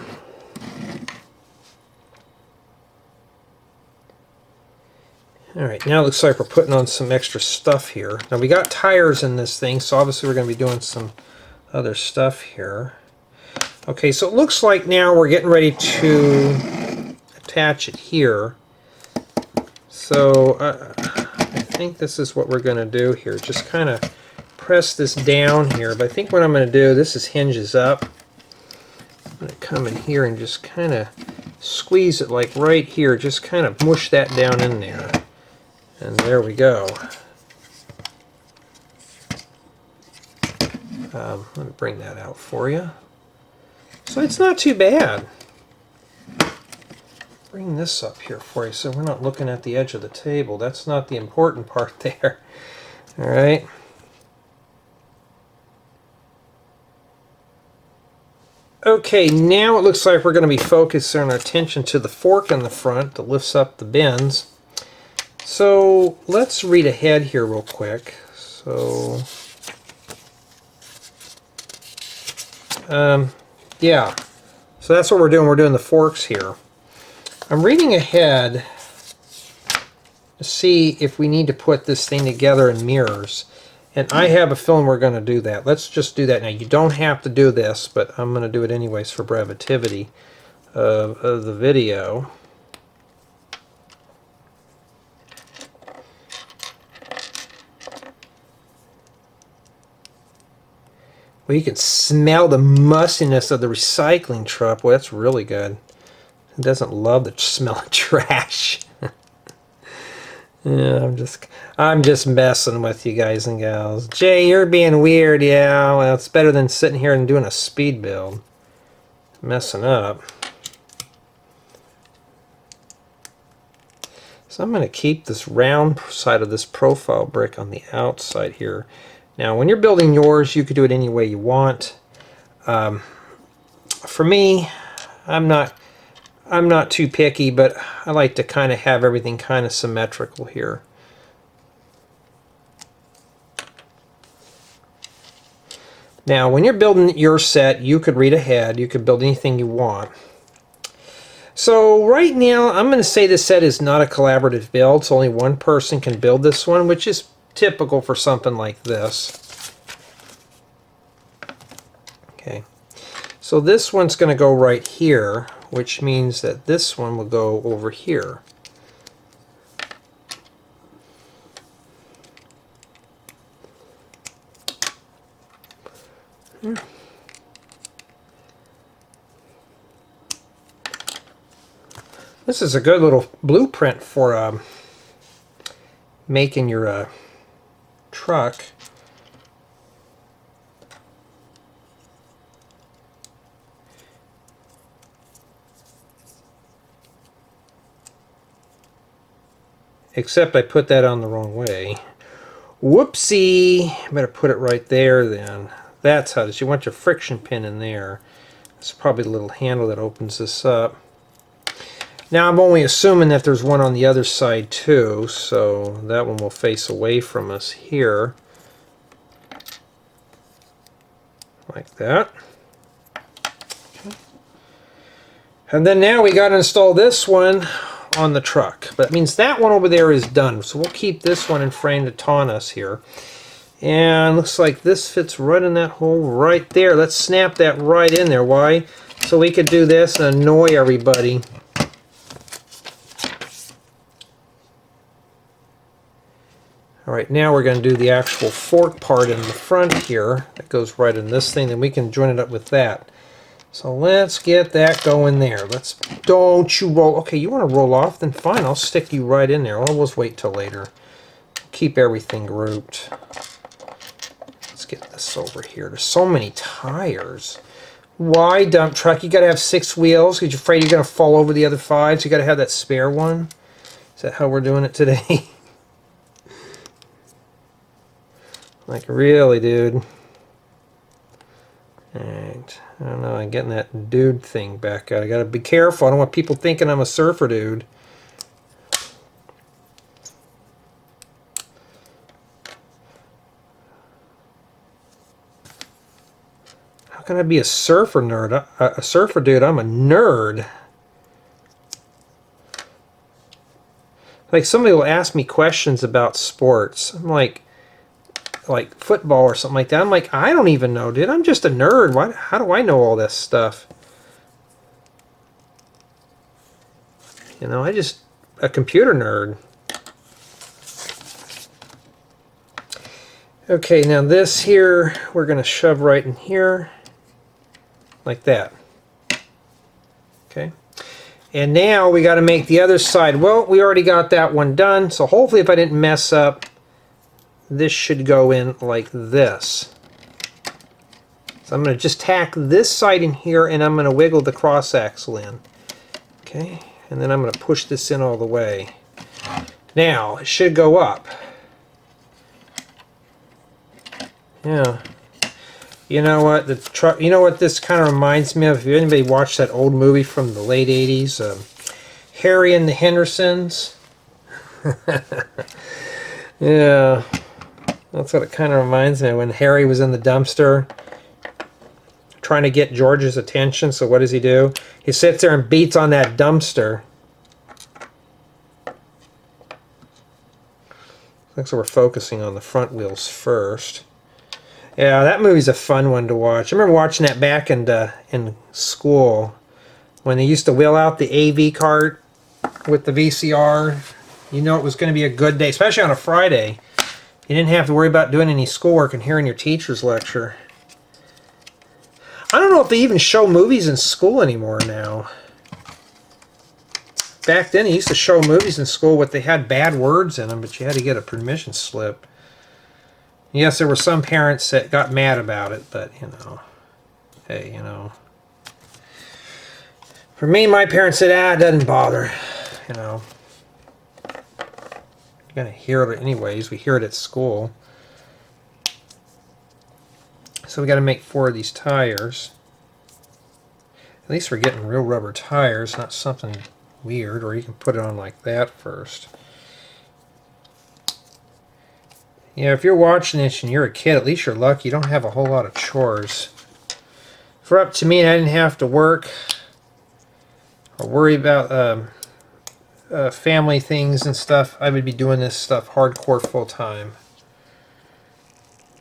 Alright, now it looks like we're putting on some extra stuff here. Now we got tires in this thing, so obviously we're going to be doing some other stuff here. Okay, so it looks like now we're getting ready to attach it here. So I think this is what we're going to do here. Just kind of press this down here. But I think what I'm going to do, this is hinges up. I'm going to come in here and just kind of squeeze it like right here, just kind of mush that down in there. And there we go. Let me bring that out for you. So it's not too bad. Bring this up here for you so we're not looking at the edge of the table. That's not the important part there. All right. Okay, now it looks like we're going to be focusing our attention to the fork in the front that lifts up the bins. So let's read ahead here real quick. So, yeah. So that's what we're doing. We're doing the forks here. I'm reading ahead to see if we need to put this thing together in mirrors. And I have a feeling we're going to do that. Let's just do that now. You don't have to do this, but I'm going to do it anyways for brevity of the video. Well, you can smell the mustiness of the recycling truck. Well, that's really good. Who doesn't love the smell of trash? Yeah, I'm just messing with you guys and gals. Jay, you're being weird. Yeah, well, it's better than sitting here and doing a speed build. Messing up. So I'm going to keep this round side of this profile brick on the outside here. Now, when you're building yours, you could do it any way you want. For me, I'm not too picky, but I like to kind of have everything kind of symmetrical here. Now, when you're building your set, you could read ahead. You could build anything you want. So right now, I'm going to say this set is not a collaborative build, so only one person can build this one, which is typical for something like this. Okay, so this one's going to go right here, which means that this one will go over here. This is a good little blueprint for making your truck. Except I put that on the wrong way. Whoopsie! I better put it right there then. That's how it is. You want your friction pin in there. It's probably the little handle that opens this up. Now I'm only assuming that there's one on the other side too, so that one will face away from us here. Like that. Okay. And then now we got to install this one on the truck. But that means that one over there is done. So we'll keep this one in frame to taunt us here. And looks like this fits right in that hole right there. Let's snap that right in there. Why? So we could do this and annoy everybody. Alright, now we're going to do the actual fork part in the front here. That goes right in this thing, then we can join it up with that. So let's get that going there. Don't you roll. Okay, you want to roll off? Then fine, I'll stick you right in there. I'll just wait till later. Keep everything grouped. Let's get this over here. There's so many tires. Why, dump truck? You got to have 6 wheels because you're afraid you're going to fall over the other 5, so you got to have that spare one. Is that how we're doing it today? Like, really, dude? Alright. I don't know, I'm getting that dude thing back out. I gotta be careful. I don't want people thinking I'm a surfer dude. How can I be a surfer nerd? A surfer dude, I'm a nerd. Like, somebody will ask me questions about sports. I'm like football or something like that. I'm like, I don't even know, dude. I'm just a nerd. How do I know all this stuff? You know, a computer nerd. Okay, now this here, we're going to shove right in here, like that. Okay. And now we got to make the other side. Well, we already got that one done, so hopefully if I didn't mess up, this should go in like this. So I'm going to just tack this side in here, and I'm going to wiggle the cross axle in. Okay, and then I'm going to push this in all the way. Now, it should go up. Yeah. You know what? The truck. You know what this kind of reminds me of? If anybody watched that old movie from the late '80s, Harry and the Hendersons. Yeah, that's what it kind of reminds me of when Harry was in the dumpster trying to get George's attention. So what does he do? He sits there and beats on that dumpster. Looks like we're focusing on the front wheels first. Yeah, that movie's a fun one to watch. I remember watching that back in school when they used to wheel out the AV cart with the VCR. You know it was going to be a good day, especially on a Friday. You didn't have to worry about doing any schoolwork and hearing your teacher's lecture. I don't know if they even show movies in school anymore now. Back then, they used to show movies in school but they had bad words in them, but you had to get a permission slip. Yes, there were some parents that got mad about it, but, you know, hey, you know. For me, my parents said, it doesn't bother, you know. You're going to hear it anyways. We hear it at school. So we got to make 4 of these tires. At least we're getting real rubber tires, not something weird, or you can put it on like that first. Yeah, if you're watching this and you're a kid, at least you're lucky. You don't have a whole lot of chores. If it were up to me and I didn't have to work or worry about family things and stuff, I would be doing this stuff hardcore full time.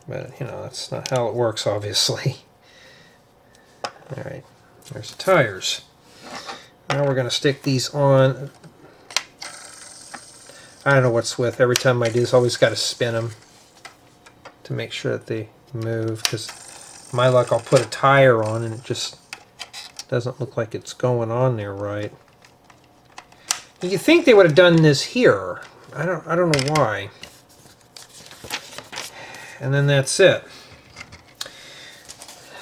But, you know, that's not how it works, obviously. Alright, there's the tires. Now we're going to stick these on. I don't know what's with. Every time I do this, I always got to spin them to make sure that they move, because my luck, I'll put a tire on and it just doesn't look like it's going on there right. You think they would have done this here. I don't know why. And then that's it.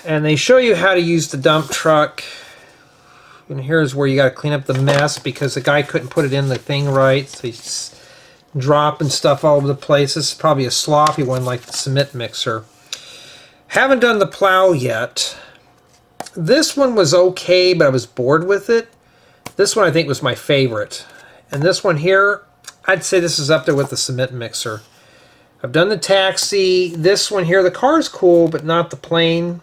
And they show you how to use the dump truck. And here's where you got to clean up the mess because the guy couldn't put it in the thing right. So he's dropping stuff all over the place. This is probably a sloppy one like the cement mixer. Haven't done the plow yet. This one was okay, but I was bored with it. This one I think was my favorite. And this one here, I'd say this is up there with the cement mixer. I've done the taxi. This one here, the car's cool, but not the plane.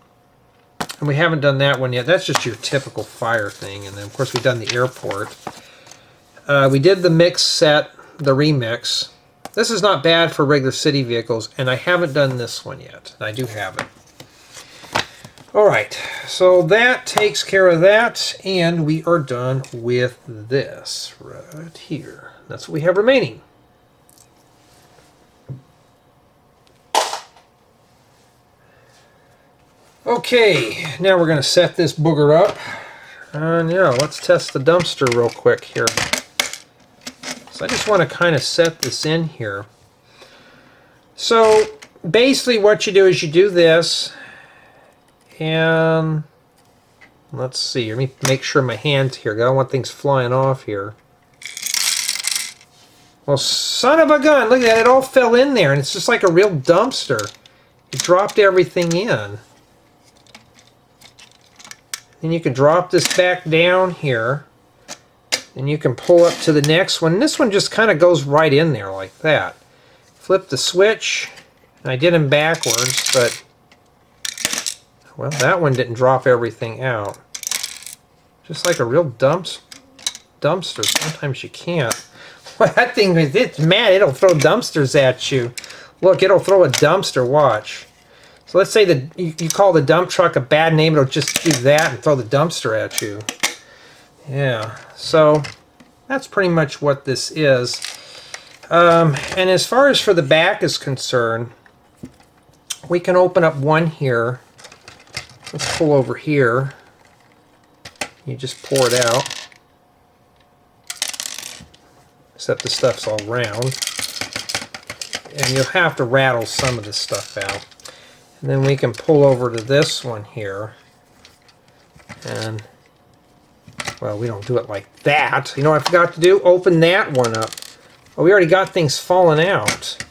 And we haven't done that one yet. That's just your typical fire thing. And then, of course, we've done the airport. We did the mix set, the remix. This is not bad for regular city vehicles, and I haven't done this one yet. I do have it. Alright, so that takes care of that, and we are done with this right here. That's what we have remaining. Okay, now we're going to set this booger up. And yeah, let's test the dumpster real quick here. So I just want to kind of set this in here. So basically what you do is you do this, and let's see, let me make sure my hand's here. I don't want things flying off here. Well, son of a gun, look at that, it all fell in there, and it's just like a real dumpster. It dropped everything in. Then you can drop this back down here, and you can pull up to the next one. This one just kind of goes right in there like that. Flip the switch, and I did them backwards, but well, that one didn't drop everything out. Just like a real dumpster. Sometimes you can't. Well, that thing, it's mad. It'll throw dumpsters at you. Look, it'll throw a dumpster. Watch. So let's say that you call the dump truck a bad name, it'll just do that and throw the dumpster at you. Yeah, so that's pretty much what this is. And as far as for the back is concerned, we can open up one here. Let's pull over here. You just pour it out. except the stuff's all round. And you'll have to rattle some of this stuff out. And then we can pull over to this one here. And, well, we don't do it like that. You know what I forgot to do? Open that one up. Well, we already got things falling out.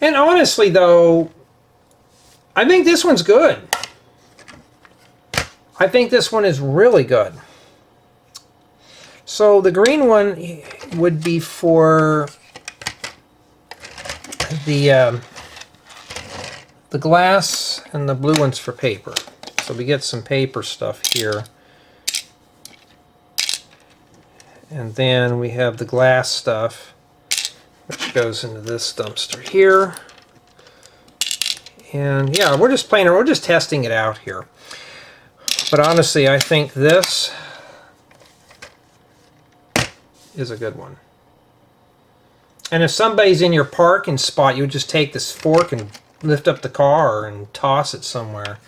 And honestly, though, I think this one's good. I think this one is really good. So the green one would be for the glass, and the blue one's for paper. So we get some paper stuff here. And then we have the glass stuff, which goes into this dumpster here. And yeah, we're just playing, we're just testing it out here. But honestly, I think this is a good one. And if somebody's in your parking spot, you would just take this fork and lift up the car and toss it somewhere.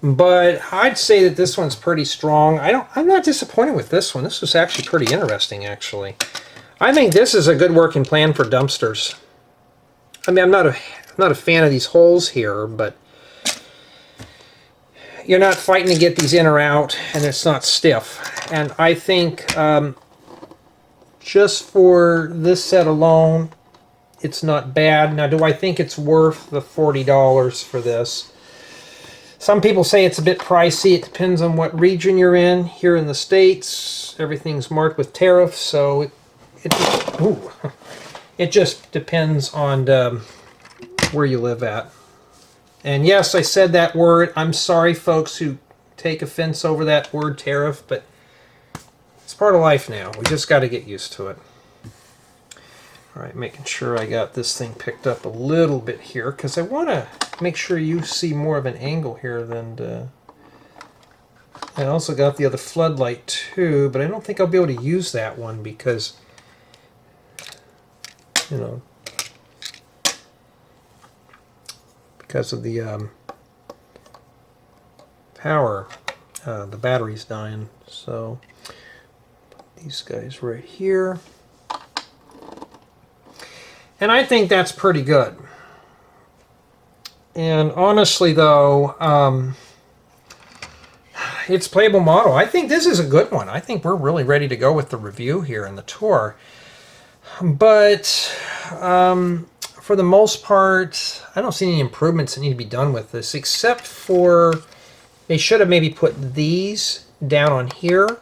But I'd say that this one's pretty strong. I'm not disappointed with this one. This was actually pretty interesting, actually. I think this is a good working plan for dumpsters. I mean, I'm not a fan of these holes here, but you're not fighting to get these in or out, and it's not stiff. And I think just for this set alone, it's not bad. Now, do I think it's worth the $40 for this? Some people say it's a bit pricey. It depends on what region you're in. Here in the States, everything's marked with tariffs, so it just depends on where you live at. And yes, I said that word. I'm sorry, folks who take offense over that word tariff, but it's part of life now. We just got to get used to it. All right, making sure I got this thing picked up a little bit here, because I want to make sure you see more of an angle here than... I also got the other floodlight too, but I don't think I'll be able to use that one because, you know, because of the power, the battery's dying. So put these guys right here. And I think that's pretty good. And honestly, though, it's playable model. I think this is a good one. I think we're really ready to go with the review here and the tour. But for the most part, I don't see any improvements that need to be done with this, except for they should have maybe put these down on here.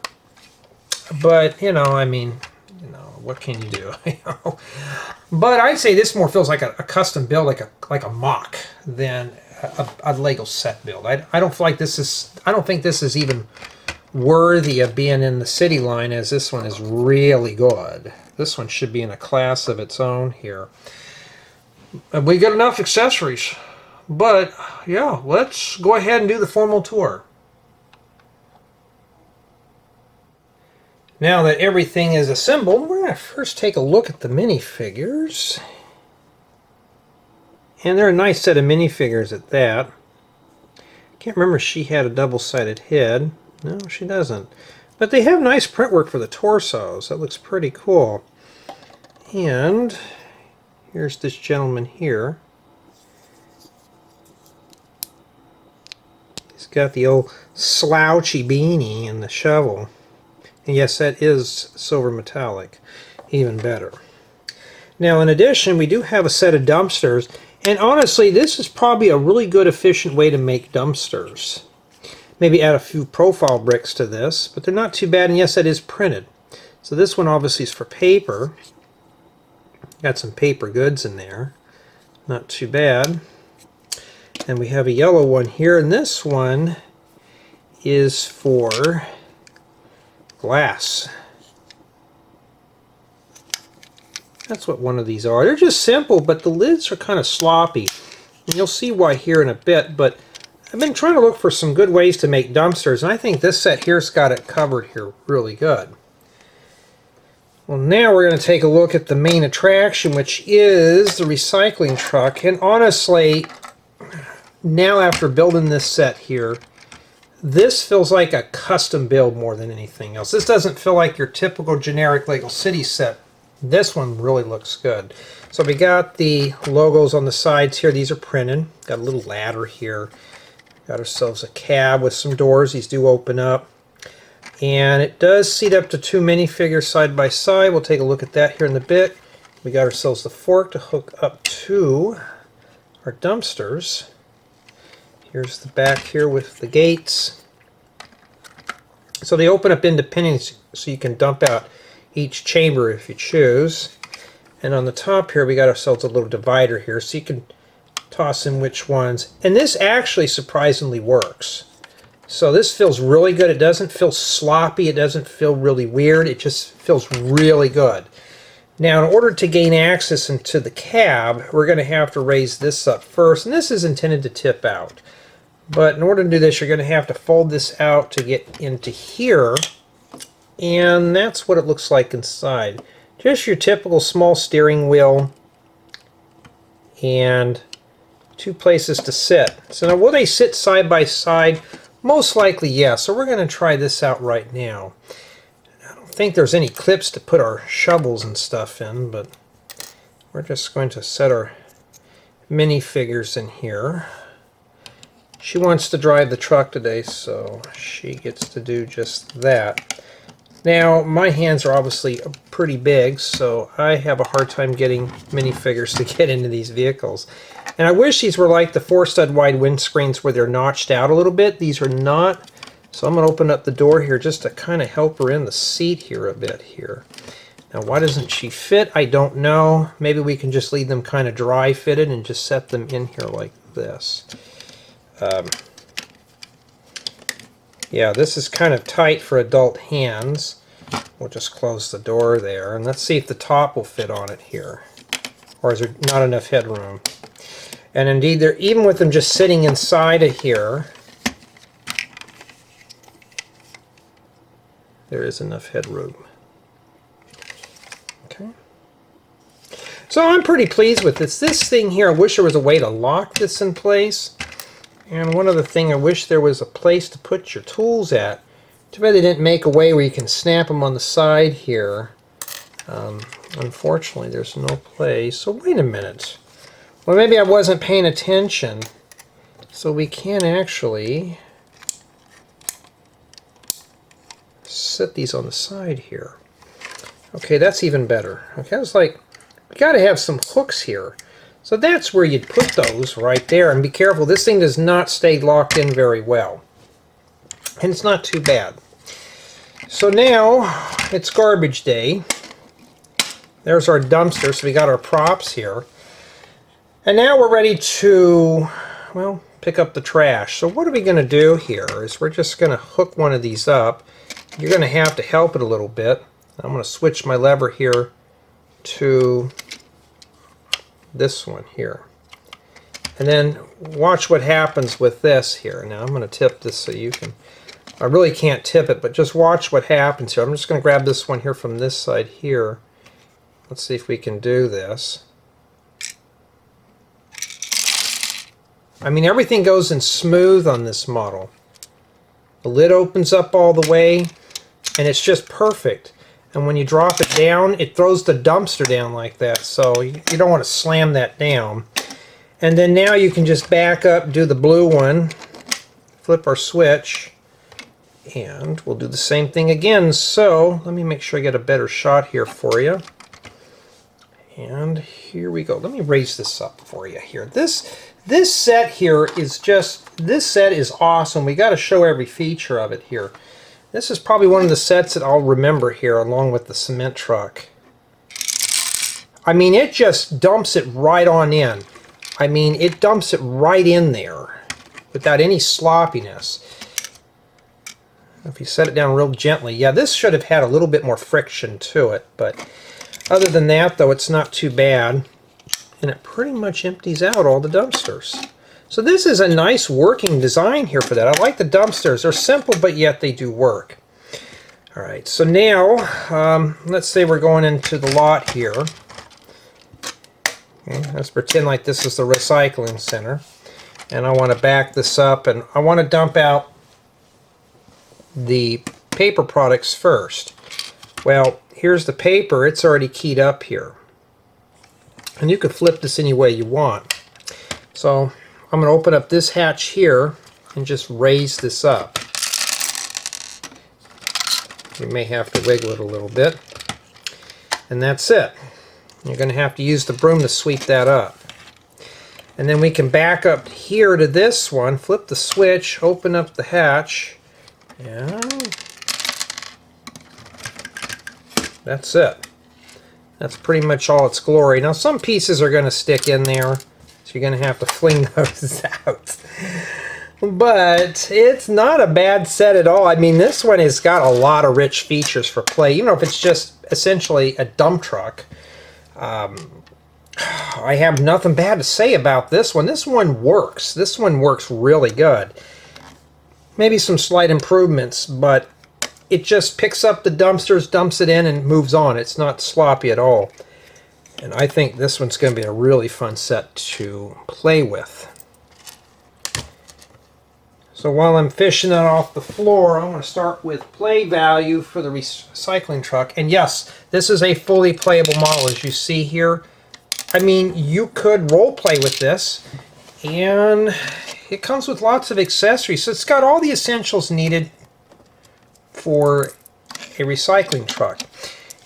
But, you know, I mean, you know, what can you do? You know? But I'd say this more feels like a custom build, like a mock, than a Lego set build. I don't feel like this is. I don't think this is even worthy of being in the city line, as this one is really good. This one should be in a class of its own here. We got enough accessories, but yeah, let's go ahead and do the formal tour. Now that everything is assembled, we're going to first take a look at the minifigures. And they're a nice set of minifigures at that. Can't remember if she had a double-sided head. No, she doesn't. But they have nice print work for the torsos. That looks pretty cool. And here's this gentleman here. He's got the old slouchy beanie and the shovel. And yes, that is silver metallic. Even better. Now, in addition, we do have a set of dumpsters. And honestly, this is probably a really good, efficient way to make dumpsters. Maybe add a few profile bricks to this, but they're not too bad. And yes, that is printed. So this one obviously is for paper. Got some paper goods in there. Not too bad. And we have a yellow one here, and this one is for glass. That's what one of these are. They're just simple, but the lids are kind of sloppy. And you'll see why here in a bit, but I've been trying to look for some good ways to make dumpsters, and I think this set here's got it covered here really good. Well, now we're going to take a look at the main attraction, which is the recycling truck. And honestly, now after building this set here, this feels like a custom build more than anything else. This doesn't feel like your typical generic Lego City set. This one really looks good. So we got the logos on the sides here. These are printed. Got a little ladder here. Got ourselves a cab with some doors. These do open up. And it does seat up to 2 minifigures side by side. We'll take a look at that here in a bit. We got ourselves the fork to hook up to our dumpsters. Here's the back here with the gates. So they open up independently so you can dump out each chamber if you choose. And on the top here we got ourselves a little divider here so you can toss in which ones. And this actually surprisingly works. So this feels really good. It doesn't feel sloppy. It doesn't feel really weird. It just feels really good. Now in order to gain access into the cab, we're going to have to raise this up first. And this is intended to tip out. But in order to do this, you're going to have to fold this out to get into here. And that's what it looks like inside. Just your typical small steering wheel and 2 places to sit. So now will they sit side by side? Most likely yes. So we're going to try this out right now. I don't think there's any clips to put our shovels and stuff in, but we're just going to set our minifigures in here. She wants to drive the truck today, so she gets to do just that. Now, my hands are obviously pretty big, so I have a hard time getting minifigures to get into these vehicles. And I wish these were like the 4-stud wide windscreens where they're notched out a little bit. These are not. So I'm going to open up the door here just to kind of help her in the seat here a bit here. Now, why doesn't she fit? I don't know. Maybe we can just leave them kind of dry fitted and just set them in here like this. Yeah, this is kind of tight for adult hands. We'll just close the door there, and let's see if the top will fit on it here. Or is there not enough headroom? And indeed, even with them just sitting inside of here, there is enough headroom. Okay. So I'm pretty pleased with this. This thing here, I wish there was a way to lock this in place. And one other thing, I wish there was a place to put your tools at. Too bad they didn't make a way where you can snap them on the side here. Unfortunately, there's no place. So wait a minute. Well, maybe I wasn't paying attention. So we can actually set these on the side here. Okay, that's even better. Okay, I was like, we got to have some hooks here. So that's where you'd put those right there. And be careful, this thing does not stay locked in very well. And it's not too bad. So now it's garbage day. There's our dumpster, so we got our props here. And now we're ready to, well, pick up the trash. So what are we going to do here is we're just going to hook one of these up. You're going to have to help it a little bit. I'm going to switch my lever here to this one here. And then watch what happens with this here. Now I'm going to tip this so you can, I really can't tip it, but just watch what happens here. I'm just going to grab this one here from this side here. Let's see if we can do this. I mean, everything goes in smooth on this model. The lid opens up all the way, and it's just perfect. And when you drop it down, it throws the dumpster down like that, so you don't want to slam that down. And then now you can just back up, do the blue one, flip our switch, and we'll do the same thing again. So let me make sure I get a better shot here for you. And here we go. Let me raise this up for you here. This set here is just, this set is awesome. We got to show every feature of it here. This is probably one of the sets that I'll remember here along with the cement truck. I mean, it just dumps it right on in. I mean, it dumps it right in there without any sloppiness. If you set it down real gently, yeah, this should have had a little bit more friction to it, but other than that, though, it's not too bad. And it pretty much empties out all the dumpsters. So this is a nice working design here for that. I like the dumpsters. They're simple, but yet they do work. All right, so now, let's say we're going into the lot here. Okay, let's pretend like this is the recycling center. And I want to back this up, and I want to dump out the paper products first. Well, here's the paper. It's already keyed up here. And you can flip this any way you want. So I'm going to open up this hatch here and just raise this up. You may have to wiggle it a little bit. And that's it. You're going to have to use the broom to sweep that up. And then we can back up here to this one, flip the switch, open up the hatch, and that's it. That's pretty much all its glory. Now some pieces are going to stick in there, so you're going to have to fling those out. But it's not a bad set at all. I mean, this one has got a lot of rich features for play, even if it's just essentially a dump truck. I have nothing bad to say about this one. This one works. This one works really good. Maybe some slight improvements, but it just picks up the dumpsters, dumps it in, and moves on. It's not sloppy at all. And I think this one's going to be a really fun set to play with. So while I'm fishing it off the floor, I'm going to start with play value for the recycling truck. And yes, this is a fully playable model, as you see here. I mean, you could role play with this, and it comes with lots of accessories. So it's got all the essentials needed for a recycling truck.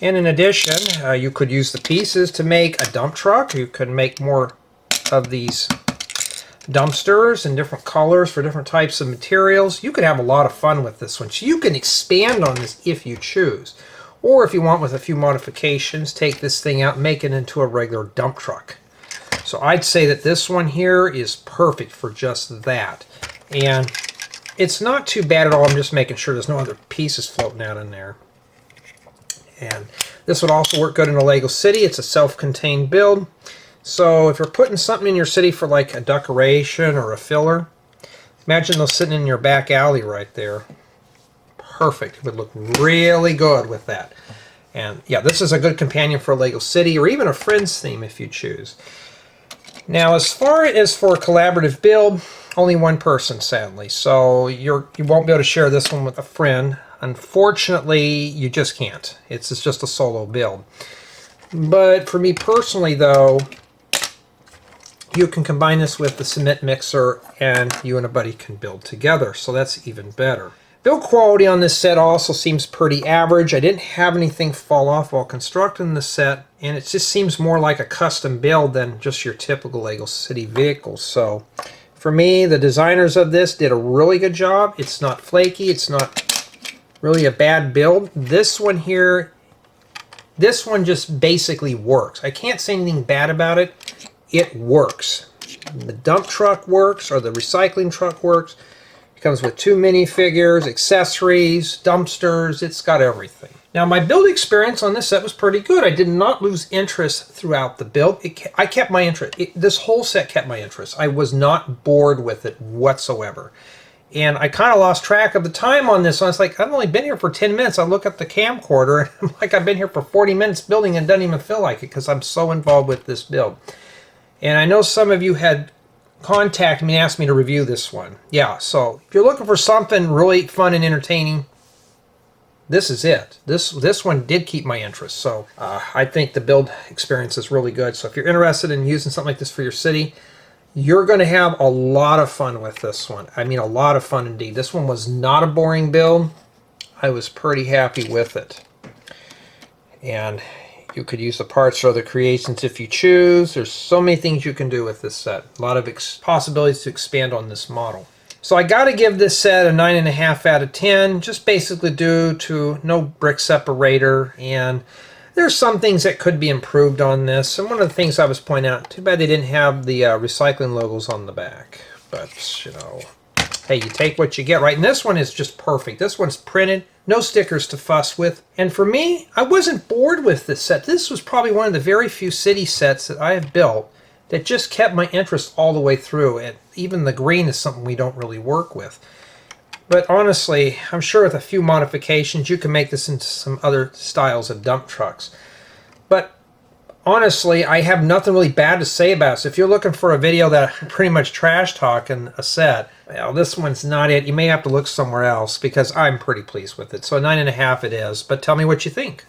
And in addition, you could use the pieces to make a dump truck. You could make more of these dumpsters in different colors for different types of materials. You could have a lot of fun with this one. So you can expand on this if you choose. Or if you want, with a few modifications, take this thing out and make it into a regular dump truck. So I'd say that this one here is perfect for just that. And it's not too bad at all. I'm just making sure there's no other pieces floating out in there. And this would also work good in a Lego city. It's a self-contained build. So if you're putting something in your city for like a decoration or a filler, imagine those sitting in your back alley right there. Perfect. It would look really good with that. And yeah, this is a good companion for a Lego city or even a Friends theme if you choose. Now, as far as for a collaborative build, only one person, sadly. So you won't be able to share this one with a friend. Unfortunately, you just can't. It's just a solo build. But for me personally, though, you can combine this with the cement mixer and you and a buddy can build together. So that's even better. Build quality on this set also seems pretty average. I didn't have anything fall off while constructing the set, and it just seems more like a custom build than just your typical Lego City vehicle. So for me, the designers of this did a really good job. It's not flaky. It's not really a bad build. This one here, this one just basically works. I can't say anything bad about it. It works. The dump truck works, or the recycling truck works. Comes with 2 minifigures, accessories, dumpsters. It's got everything. Now, my build experience on this set was pretty good. I did not lose interest throughout the build. I kept my interest. This whole set kept my interest. I was not bored with it whatsoever. And I kind of lost track of the time on this. I was like, I've only been here for 10 minutes. I look at the camcorder, and I'm like, I've been here for 40 minutes building and doesn't even feel like it because I'm so involved with this build. And I know some of you had contact me and asked me to review this one. Yeah, so if you're looking for something really fun and entertaining, this is it. This one did keep my interest. So I think the build experience is really good. So if you're interested in using something like this for your city, you're going to have a lot of fun with this one. I mean, a lot of fun indeed. This one was not a boring build. I was pretty happy with it. And you could use the parts for other creations if you choose. There's so many things you can do with this set. A lot of possibilities to expand on this model. So I got to give this set a 9.5 out of 10, just basically due to no brick separator, and there's some things that could be improved on this. And one of the things I was pointing out, too bad they didn't have the recycling logos on the back. But, you know, hey, you take what you get, right? And this one is just perfect. This one's printed. No stickers to fuss with. And for me, I wasn't bored with this set. This was probably one of the very few city sets that I have built that just kept my interest all the way through. And even the green is something we don't really work with. But honestly, I'm sure with a few modifications, you can make this into some other styles of dump trucks. But honestly, I have nothing really bad to say about it. So if you're looking for a video that pretty much trash talking a set, well, this one's not it. You may have to look somewhere else because I'm pretty pleased with it. So a 9.5 it is, but tell me what you think.